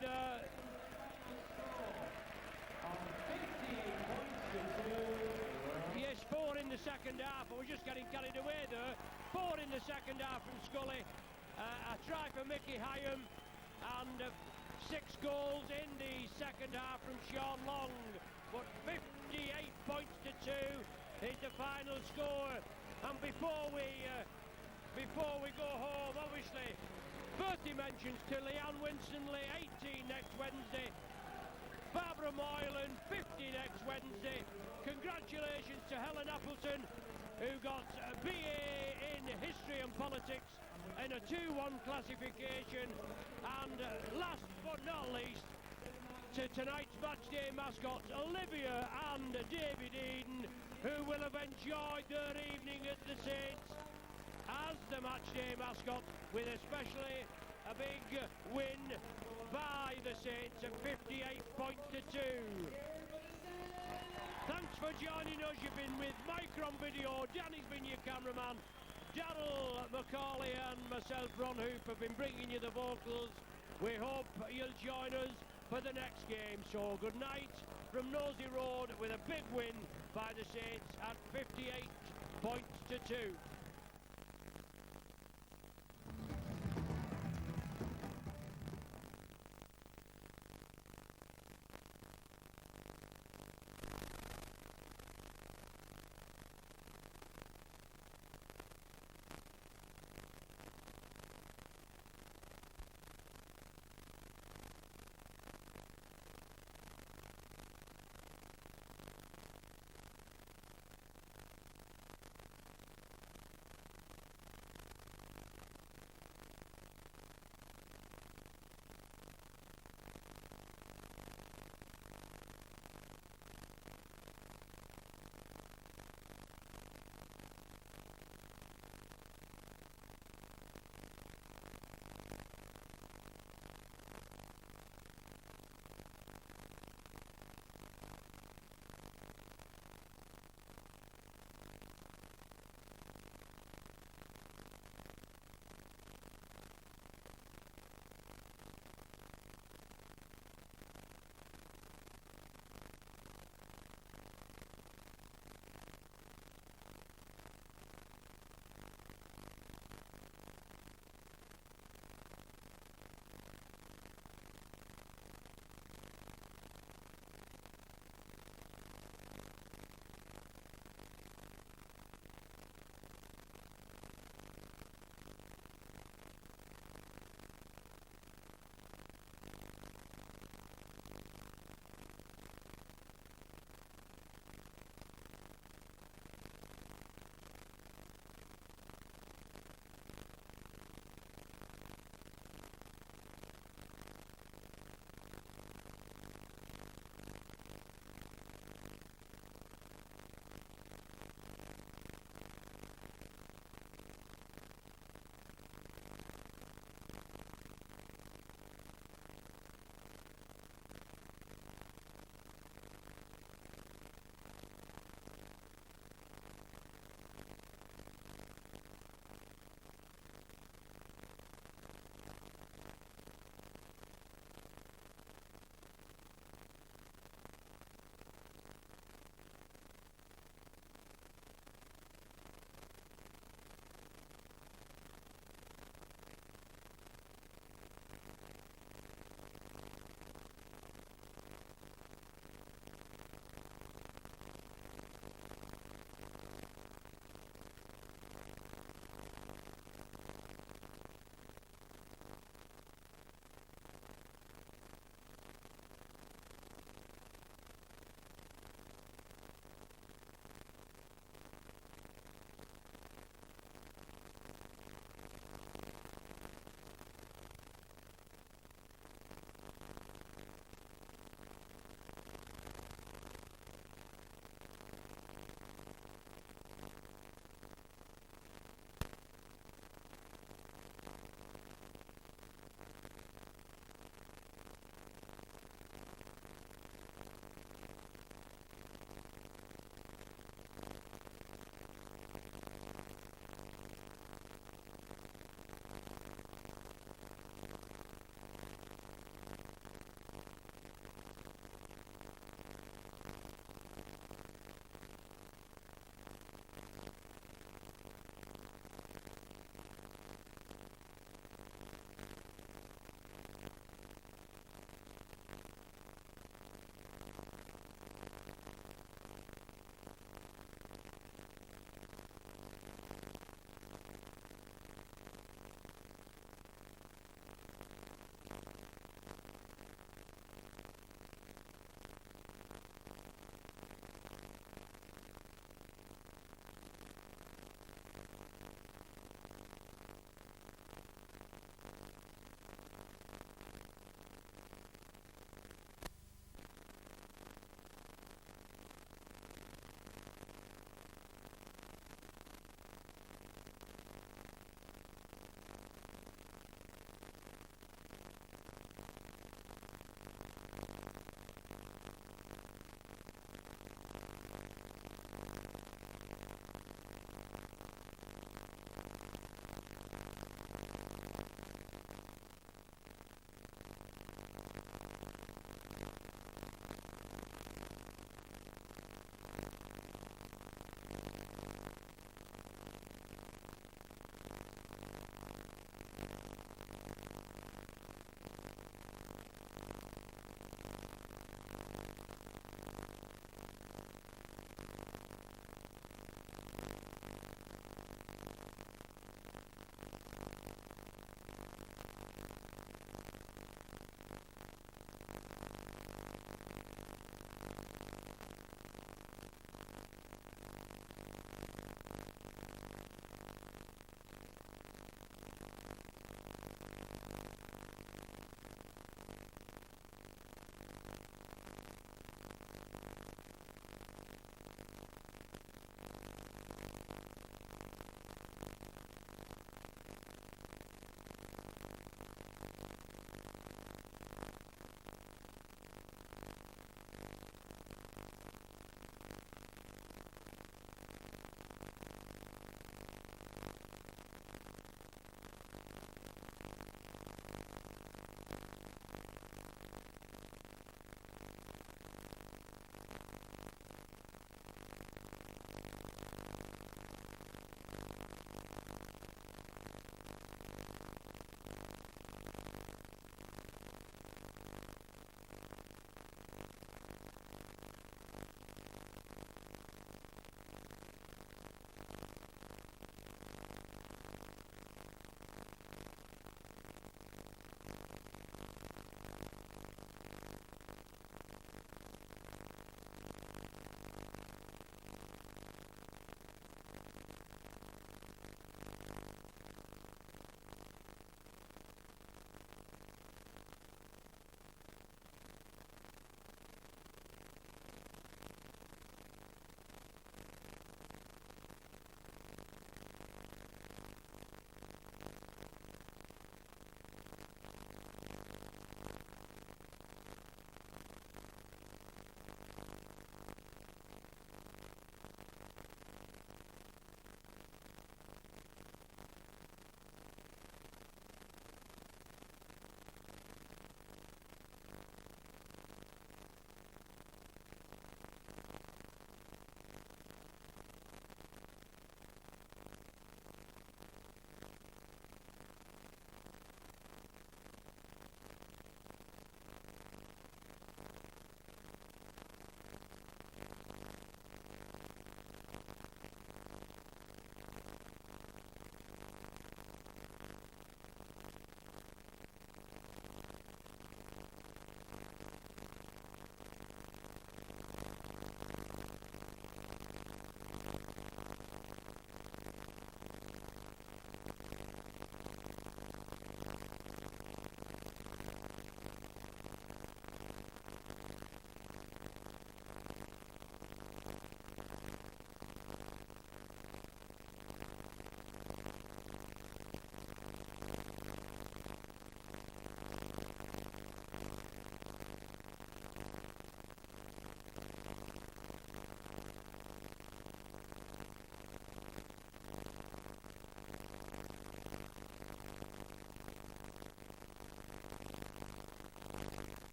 Yes, 4 in the second half. I was just getting carried away there. 4 in the second half from Scully. A try for Mickey Hyam. And 6 goals in the second half from Sean Long. But 58 points to 2 is the final score. And before we go home, obviously, birthday mentions to Leanne Winstonley, 18 next Wednesday. Barbara Moylan, 50 next Wednesday. Congratulations to Helen Appleton, who got a BA in History and Politics in a 2-1 classification. And last but not least, to tonight's matchday mascots, Olivia and David Eden, who will have enjoyed their evening at the Saints as the matchday mascot, with especially a big win by the Saints at 58 points to 2. Thanks for joining us. You've been with Mike on video, Danny's been your cameraman, Darryl, Macaulay and myself, Ron Hoop, have been bringing you the vocals. We hope you'll join us for the next game. So good night from Nosey Road with a big win by the Saints at 58 points to 2.